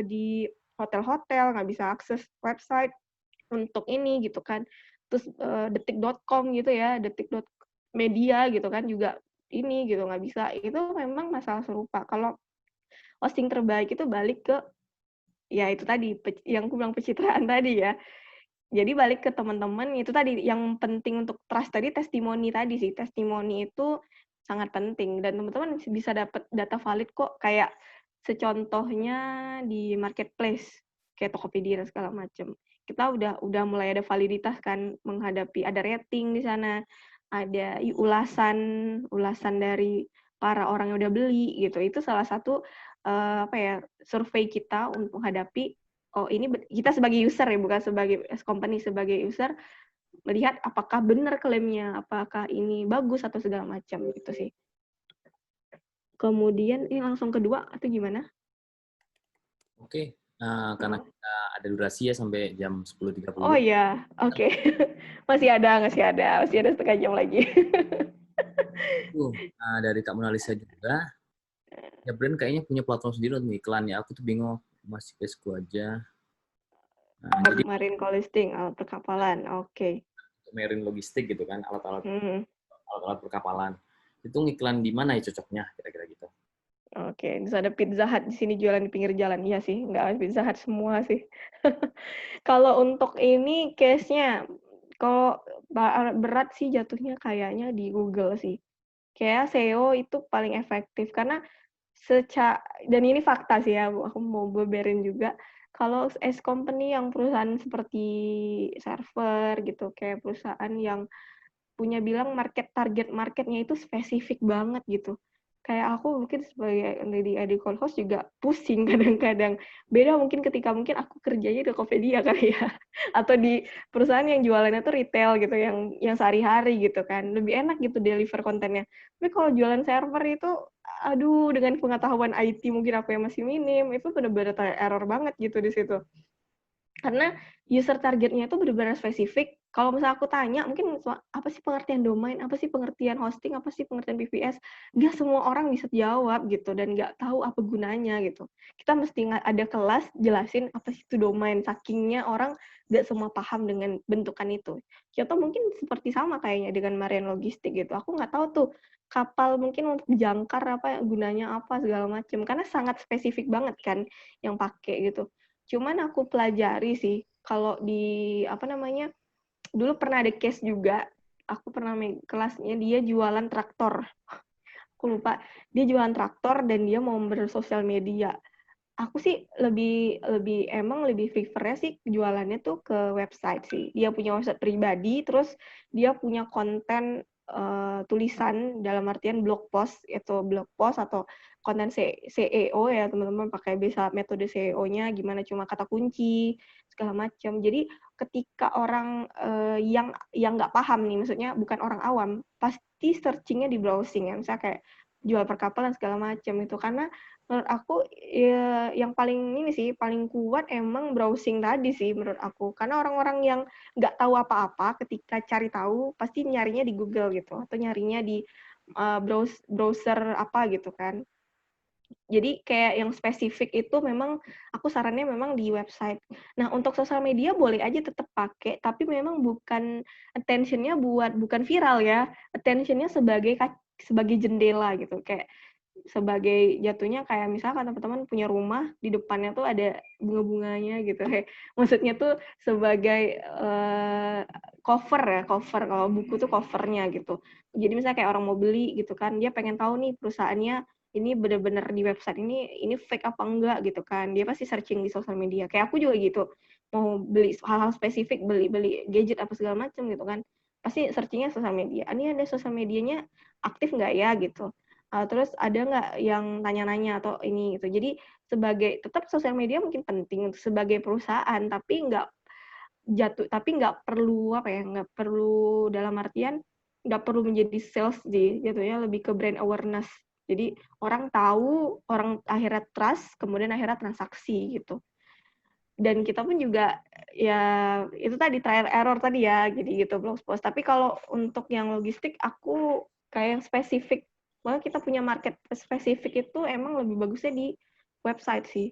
di hotel-hotel nggak bisa akses website untuk ini gitu kan. Terus, detik.com gitu ya, media gitu kan juga ini gitu, nggak bisa. Itu memang masalah serupa. Kalau hosting terbaik itu balik ke, ya itu tadi, yang aku bilang pencitraan tadi ya. Jadi balik ke teman-teman, itu tadi, yang penting untuk trust tadi testimoni tadi sih, testimoni itu sangat penting dan teman-teman bisa dapat data valid kok, kayak secontohnya di marketplace, kayak Tokopedia dan segala macam. Kita udah mulai ada validitas kan, menghadapi ada rating di sana, ada ulasan dari para orang yang udah beli gitu. Itu salah satu, apa ya, survei kita untuk menghadapi, oh ini kita sebagai user ya, bukan sebagai company, sebagai user, melihat apakah benar klaimnya, apakah ini bagus atau segala macam gitu sih. Kemudian ini langsung kedua atau gimana? Oke, karena kita ada durasi ya sampai jam Oh 10.30. ya, oke. Masih ada setengah jam lagi. Dari Kak Monalisa juga, ya brand kayaknya punya platform sendiri untuk iklan ya. Aku tuh bingung, masih Esku aja. Jadi Marine Callisting, alat perkapalan, oke. untuk marine logistik gitu kan, alat-alat Mhm. perkapalan. Itu ngiklan di mana ya cocoknya kira-kira gitu? Oke, terus ada Pizza Hut di sini jualan di pinggir jalan. Iya sih, nggak Pizza Hut semua sih. Kalau untuk ini case-nya, kalau berat sih jatuhnya kayaknya di Google sih. Kayak SEO itu paling efektif karena dan ini fakta sih ya, aku mau beberin juga. Kalau as company yang perusahaan seperti server gitu, kayak perusahaan yang punya bilang target marketnya itu spesifik banget gitu. kayak aku mungkin sebagai lady editorial host juga pusing kadang-kadang. Beda mungkin ketika mungkin aku kerjanya di Tokopedia kali ya, atau di perusahaan yang jualannya tuh retail gitu, yang sehari-hari gitu kan, lebih enak gitu deliver kontennya. Tapi kalau jualan server itu, aduh dengan pengetahuan IT mungkin aku yang masih minim, itu bener-bener error banget gitu di situ. Karena user targetnya itu benar-benar spesifik. Kalau misalnya aku tanya, mungkin apa sih pengertian domain, apa sih pengertian hosting, apa sih pengertian PVS, nggak semua orang bisa jawab gitu, dan nggak tahu apa gunanya gitu. Kita mesti ada kelas jelasin apa sih itu domain, sakingnya orang nggak semua paham dengan bentukan itu. Atau mungkin seperti sama kayaknya dengan Marian Logistik gitu. Aku nggak tahu tuh kapal mungkin untuk jangkar apa gunanya apa segala macam, karena sangat spesifik banget kan yang pakai gitu. Cuman aku pelajari sih, kalau di, apa namanya, dulu pernah ada case juga, aku pernah kelasnya dia jualan traktor. Aku lupa, dia jualan traktor dan dia mau bersosial media. Aku sih lebih prefer-nya sih jualannya tuh ke website sih. Dia punya website pribadi, terus dia punya konten tulisan dalam artian blog post atau konten SEO ya teman-teman, pakai bisa metode SEO-nya gimana, cuma kata kunci segala macam. Jadi ketika orang yang nggak paham nih, maksudnya bukan orang awam, pasti searching-nya di browsing ya, misalnya kayak jual perkapalan segala macam itu, karena menurut aku, ya, yang paling ini sih, paling kuat emang browsing tadi sih menurut aku. Karena orang-orang yang nggak tahu apa-apa, ketika cari tahu, pasti nyarinya di Google gitu, atau nyarinya di browser apa gitu kan. Jadi kayak yang spesifik itu memang aku sarannya memang di website. Nah, untuk sosial media boleh aja tetap pakai, tapi memang bukan attention-nya bukan viral ya, attention-nya sebagai jendela gitu, kayak sebagai jatuhnya kayak misalkan teman-teman punya rumah, di depannya tuh ada bunga-bunganya gitu, maksudnya tuh sebagai, cover ya, cover, kalau buku tuh cover-nya gitu. Jadi misalnya kayak orang mau beli gitu kan, dia pengen tahu nih perusahaannya ini bener-bener di website ini fake apa enggak gitu kan, dia pasti searching di sosial media. Kayak aku juga gitu, mau beli hal-hal spesifik, beli gadget apa segala macam gitu kan, pasti searching-nya sosial media. Ini ada sosial medianya aktif nggak ya gitu. Terus ada nggak yang nanya-nanya atau ini gitu. Jadi tetap sosial media mungkin penting sebagai perusahaan, tapi nggak perlu apa ya, nggak perlu dalam artian nggak perlu menjadi sales sih, jatuhnya lebih ke brand awareness. Jadi orang tahu, orang akhirnya trust, kemudian akhirnya transaksi gitu. Dan kita pun juga ya itu tadi trial error tadi ya, jadi gitu blog post. Tapi kalau untuk yang logistik aku kayak yang spesifik, malah kita punya market spesifik itu emang lebih bagusnya di website sih,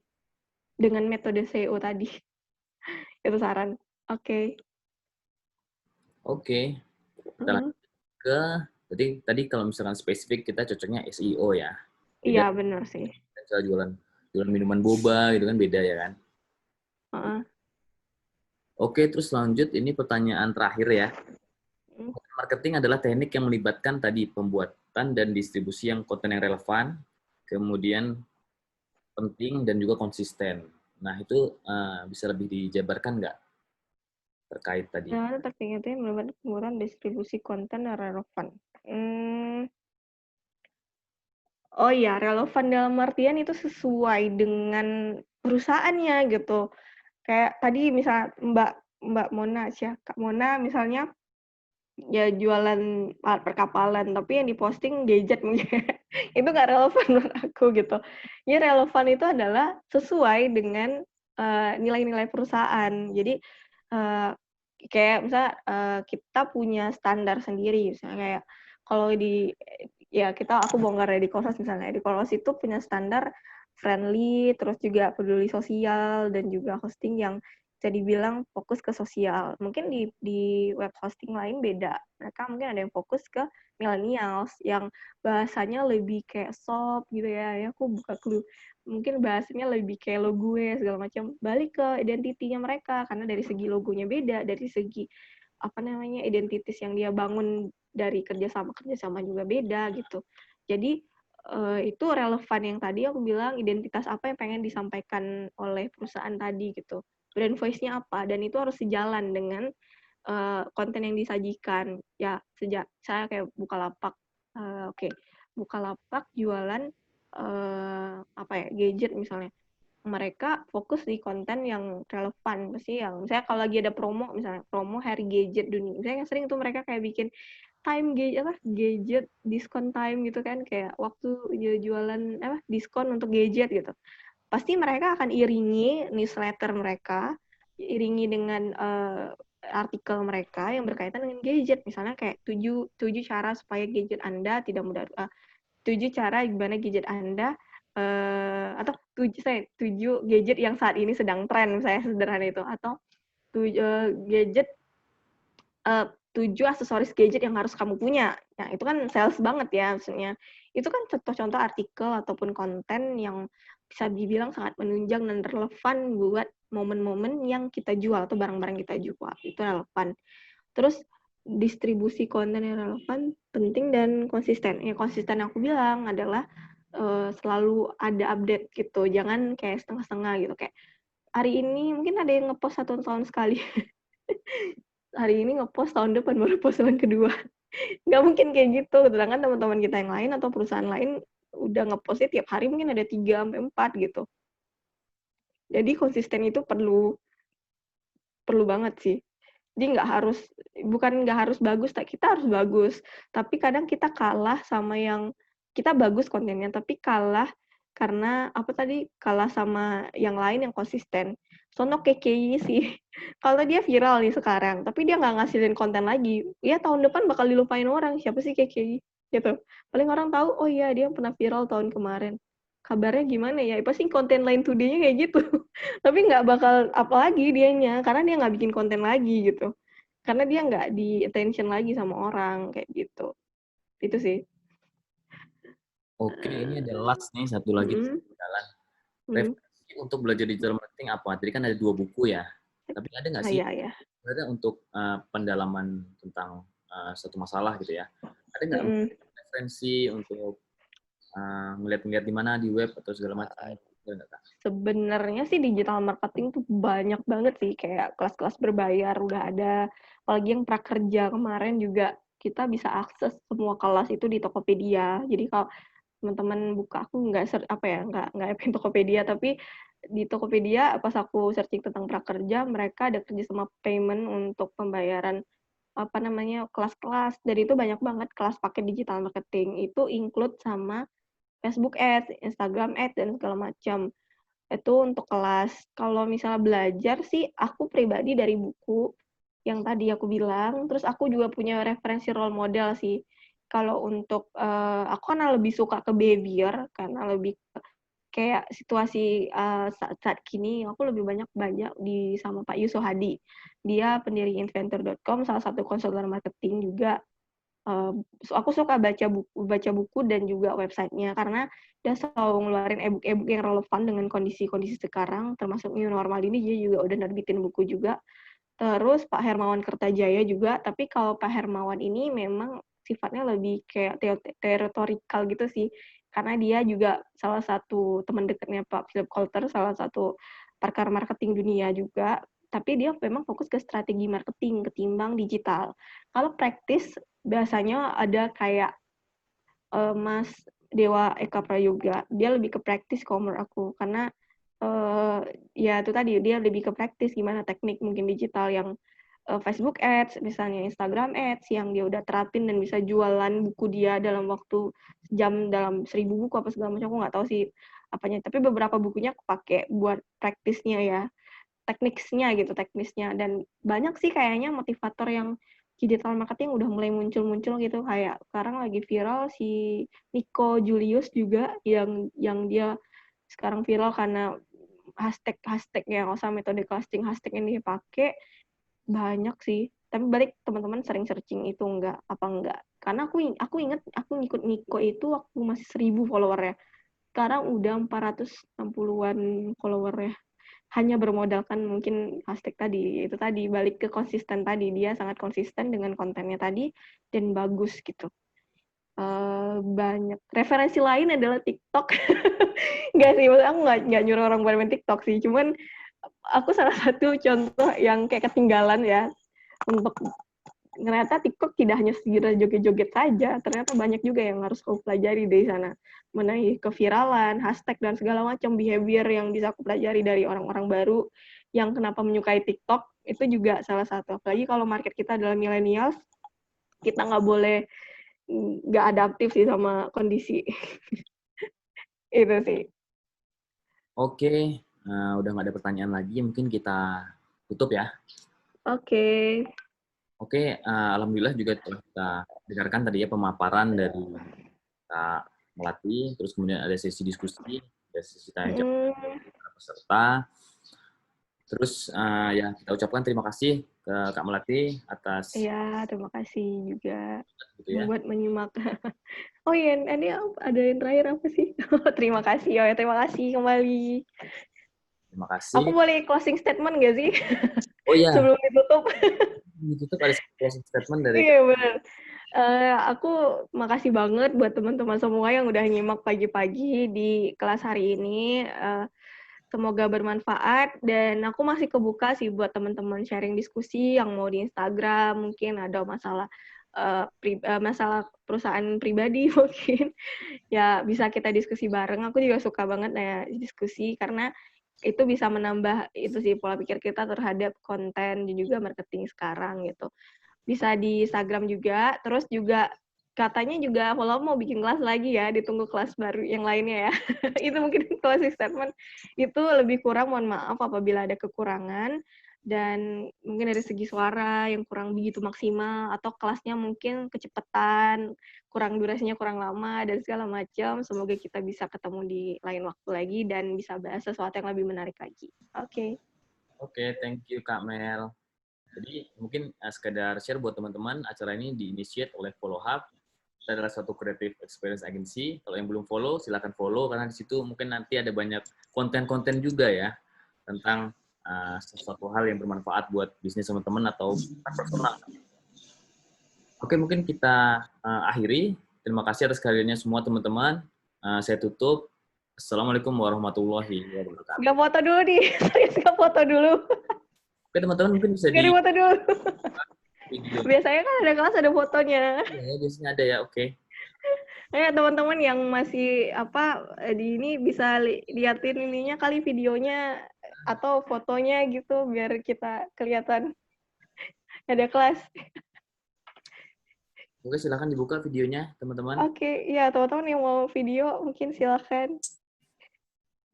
dengan metode SEO tadi. Itu saran. Oke. Oke, kita Mm-mm. lanjut ke, jadi tadi kalau misalkan spesifik kita cocoknya SEO ya. Beda Iya benar sih. misal jualan jualan minuman boba gitu kan, beda ya kan. Heeh. Oke, terus lanjut, ini pertanyaan terakhir ya. Mm. Marketing adalah teknik yang melibatkan tadi pembuatan dan distribusi yang konten yang relevan, kemudian penting dan juga konsisten. Nah, itu bisa lebih dijabarkan nggak terkait tadi? Nah, tertinggi itu benar-benar penggunaan distribusi konten yang relevan. Oh iya, relevan dalam artian itu sesuai dengan perusahaannya gitu. Kayak tadi misal Mbak Mbak Mona Kak Mona misalnya, ya jualan alat perkapalan, tapi yang diposting gadget mungkin. Itu nggak relevan menurut aku gitu. Jadi relevan itu adalah sesuai dengan, nilai-nilai perusahaan. Jadi, eee, kayak misalnya, kita punya standar sendiri, misalnya kayak kalau aku bongkar ya di Kolos misalnya. Di Kolos itu punya standar friendly, terus juga peduli sosial, dan juga hosting yang bisa dibilang fokus ke sosial. Mungkin di web hosting lain beda. Mereka mungkin ada yang fokus ke millennials, yang bahasanya lebih kayak soft gitu ya. Ya aku buka clue. Mungkin bahasanya lebih kayak lo gue segala macam. Balik ke identitinya mereka, karena dari segi logonya beda, dari segi apa namanya identitas yang dia bangun dari kerjasama juga beda gitu. Jadi itu relevan yang tadi aku bilang, identitas apa yang pengen disampaikan oleh perusahaan tadi gitu, brand voice-nya apa, dan itu harus sejalan dengan konten yang disajikan ya. Saya kayak Bukalapak, oke, Bukalapak jualan gadget misalnya. Mereka fokus di konten yang relevan, pasti yang misalnya kalau lagi ada promo, misalnya promo hari gadget dunia, misalnya sering tuh mereka kayak bikin gadget diskon time gitu kan, kayak waktu jualan diskon untuk gadget gitu. Pasti mereka akan iringi newsletter mereka, iringi dengan artikel mereka yang berkaitan dengan gadget, misalnya kayak 7 cara supaya gadget Anda tidak mudah 7 cara gimana gadget Anda atau 7 gadget yang saat ini sedang tren, misalnya sederhana itu, atau 7 aksesoris gadget yang harus kamu punya. Nah, itu kan sales banget ya maksudnya. Itu kan contoh-contoh artikel ataupun konten yang bisa dibilang sangat menunjang dan relevan buat momen-momen yang kita jual atau barang-barang kita jual. Itu relevan. Terus distribusi konten yang relevan penting dan konsisten. Ya konsisten yang aku bilang adalah selalu ada update gitu. Jangan kayak setengah-setengah gitu, kayak hari ini mungkin ada yang ngepost 1 tahun sekali. Hari ini ngepost, tahun depan baru post yang kedua. Nggak mungkin kayak gitu. Sedangkan teman-teman kita yang lain atau perusahaan lain udah ngepostnya tiap hari mungkin ada 3-4 gitu. Jadi konsisten itu perlu banget sih. Jadi bukan nggak harus bagus, kita harus bagus. Tapi kadang kita kalah sama yang, kita bagus kontennya, tapi kalah karena kalah sama yang lain yang konsisten. Contoh KKI sih, kalau dia viral nih sekarang, tapi dia nggak ngasilin konten lagi, ya tahun depan bakal dilupain orang, siapa sih KKI? Gitu. Paling orang tahu, oh iya dia pernah viral tahun kemarin. Kabarnya gimana ya? Pasti konten Line Today-nya kayak gitu. Tapi nggak bakal apa lagi dianya, karena dia nggak bikin konten lagi gitu. Karena dia nggak di attention lagi sama orang, kayak gitu. Itu sih. Oke, ini ada last nih, satu lagi jalan. Referensi untuk belajar digital marketing apa? Tadi kan ada 2 buku ya. Tapi ada nggak sih Iya. sebenarnya untuk pendalaman tentang satu masalah gitu ya? Ada nggak referensi untuk ngeliat-ngeliat di mana di web atau segala macam? Sebenarnya sih digital marketing tuh banyak banget sih, kayak kelas-kelas berbayar udah ada. Apalagi yang prakerja kemarin juga kita bisa akses semua kelas itu di Tokopedia. Jadi kalau teman-teman buka, aku nggak appin Tokopedia, tapi di Tokopedia pas aku searching tentang prakerja, mereka ada kerja sama payment untuk pembayaran kelas-kelas. Dari itu banyak banget kelas paket digital marketing, itu include sama Facebook Ads, Instagram Ads, dan segala macam. Itu untuk kelas. Kalau misalnya belajar sih, aku pribadi dari buku yang tadi aku bilang, terus aku juga punya referensi role model sih. Kalau untuk, aku kan lebih suka ke behavior, karena lebih kayak situasi saat kini, aku lebih banyak belajar sama Pak Yusuf Hadi. Dia pendiri Inventor.com, salah satu konsultan marketing juga. Aku suka baca buku dan juga websitenya, karena dia selalu ngeluarin e-book yang relevan dengan kondisi-kondisi sekarang, termasuk new normal ini dia juga udah nerbitin buku juga. Terus Pak Hermawan Kertajaya juga, tapi kalau Pak Hermawan ini memang sifatnya lebih kayak teoretikal gitu sih, karena dia juga salah satu teman dekatnya Pak Philip Kotler, salah satu pakar marketing dunia juga, tapi dia memang fokus ke strategi marketing ketimbang digital. Kalau praktis biasanya ada kayak Mas Dewa Eka Prayoga, dia lebih ke praktis kalau menurut aku, karena ya itu tadi, dia lebih ke praktis gimana teknik mungkin digital yang Facebook Ads, misalnya Instagram Ads, yang dia udah terapin dan bisa jualan buku dia dalam waktu sejam, dalam 1000 buku apa segala macam, aku nggak tahu sih apanya, tapi beberapa bukunya aku pakai buat praktisnya ya, teknisnya, dan banyak sih kayaknya motivator yang digital marketing udah mulai muncul gitu, kayak sekarang lagi viral si Nico Julius juga, yang dia sekarang viral karena hashtag-hashtagnya, nggak usah metode casting, hashtag yang dipakai banyak sih. Tapi balik teman-teman sering searching itu enggak, karena aku ingat aku ngikut Nico itu waktu masih 1000 followernya, sekarang udah 460-an followernya, hanya bermodalkan mungkin hashtag tadi, itu tadi balik ke konsisten tadi, dia sangat konsisten dengan kontennya tadi dan bagus gitu. Banyak referensi lain adalah TikTok. Nggak sih, maksudnya aku nggak nyuruh orang buat main TikTok sih, cuman aku salah satu contoh yang kayak ketinggalan ya untuk ternyata TikTok tidak hanya sekedar joget-joget saja, ternyata banyak juga yang harus kau pelajari dari sana. Mengenai keviralan, hashtag, dan segala macam behavior yang bisa aku pelajari dari orang-orang baru yang kenapa menyukai TikTok, itu juga salah satu. Apalagi kalau market kita adalah millennials, kita nggak boleh nggak adaptif sih sama kondisi. Itu sih. Oke, udah nggak ada pertanyaan lagi, mungkin kita tutup ya. Oke. Oke, alhamdulillah juga telah kita dengarkan tadi ya pemaparan dari Kak Melati, terus kemudian ada sesi diskusi, ada sesi tanya jawab para peserta. Terus ya kita ucapkan terima kasih ke Kak Melati atas Iya, terima kasih juga gitu ya. buat menyimak. Oh iya, ini ada yang terakhir apa sih? Terima kasih, oh ya terima kasih kembali. Terima Aku kasih. boleh closing statement nggak sih? Oh iya, Sebelum ditutup. ditutup ada closing statement dari Iya benar. Aku makasih banget buat teman-teman semua yang udah nyimak pagi-pagi di kelas hari ini. Semoga bermanfaat dan aku masih kebuka sih buat teman-teman sharing diskusi yang mau di Instagram, mungkin ada masalah masalah perusahaan pribadi mungkin ya bisa kita diskusi bareng. Aku juga suka banget ya diskusi karena itu bisa menambah itu sih pola pikir kita terhadap konten dan juga marketing sekarang gitu. Bisa di Instagram juga, terus juga katanya juga follow mau bikin kelas lagi ya, ditunggu kelas baru yang lainnya ya. Itu mungkin closing statement. Itu lebih kurang, mohon maaf apabila ada kekurangan, dan mungkin dari segi suara yang kurang begitu maksimal, atau kelasnya mungkin kecepatan, kurang durasinya kurang lama, dan segala macam. Semoga kita bisa ketemu di lain waktu lagi, dan bisa bahas sesuatu yang lebih menarik lagi. Oke. Oke, thank you Kak Mel. Jadi mungkin sekedar share buat teman-teman, acara ini diinitiate oleh Follow Hub. Kita adalah suatu creative experience agency. Kalau yang belum follow, silakan follow karena di situ mungkin nanti ada banyak konten-konten juga ya tentang sesuatu hal yang bermanfaat buat bisnis teman-teman atau personal. Oke, mungkin kita akhiri. Terima kasih atas kehadirannya semua teman-teman. Saya tutup. Assalamualaikum warahmatullahi wabarakatuh. Nggak foto dulu nih, serius nggak foto dulu. Oke, teman-teman mungkin bisa Nggak di di foto dulu. video. Biasanya kan ada kelas ada fotonya. Ya, biasanya ada ya, oke. Teman-teman yang masih di ini bisa liatin ininya kali videonya atau fotonya gitu biar kita kelihatan ada kelas. Oke, silakan dibuka videonya, teman-teman. Oke, ya teman-teman yang mau video mungkin silakan.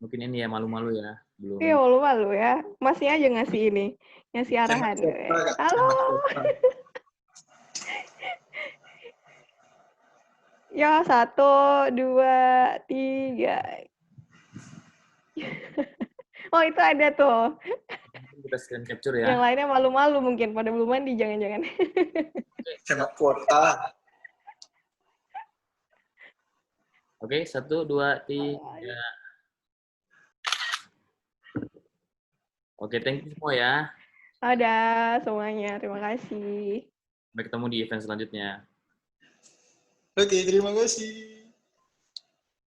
Mungkin ini ya, malu-malu ya. Iya, Belum. malu-malu ya. Masnya aja ngasih ini, ngasih arahan. Halo. Ya, 1, 2, 3. Oh, itu ada tuh. Kita screen capture Yang ya. lainnya malu-malu mungkin pada belum mandi jangan-jangan. Hemat kuota. Oke, 1, 2, 3. Oke, thank you semua ya. Ada semuanya, terima kasih. Sampai ketemu di event selanjutnya. Oke, terima kasih.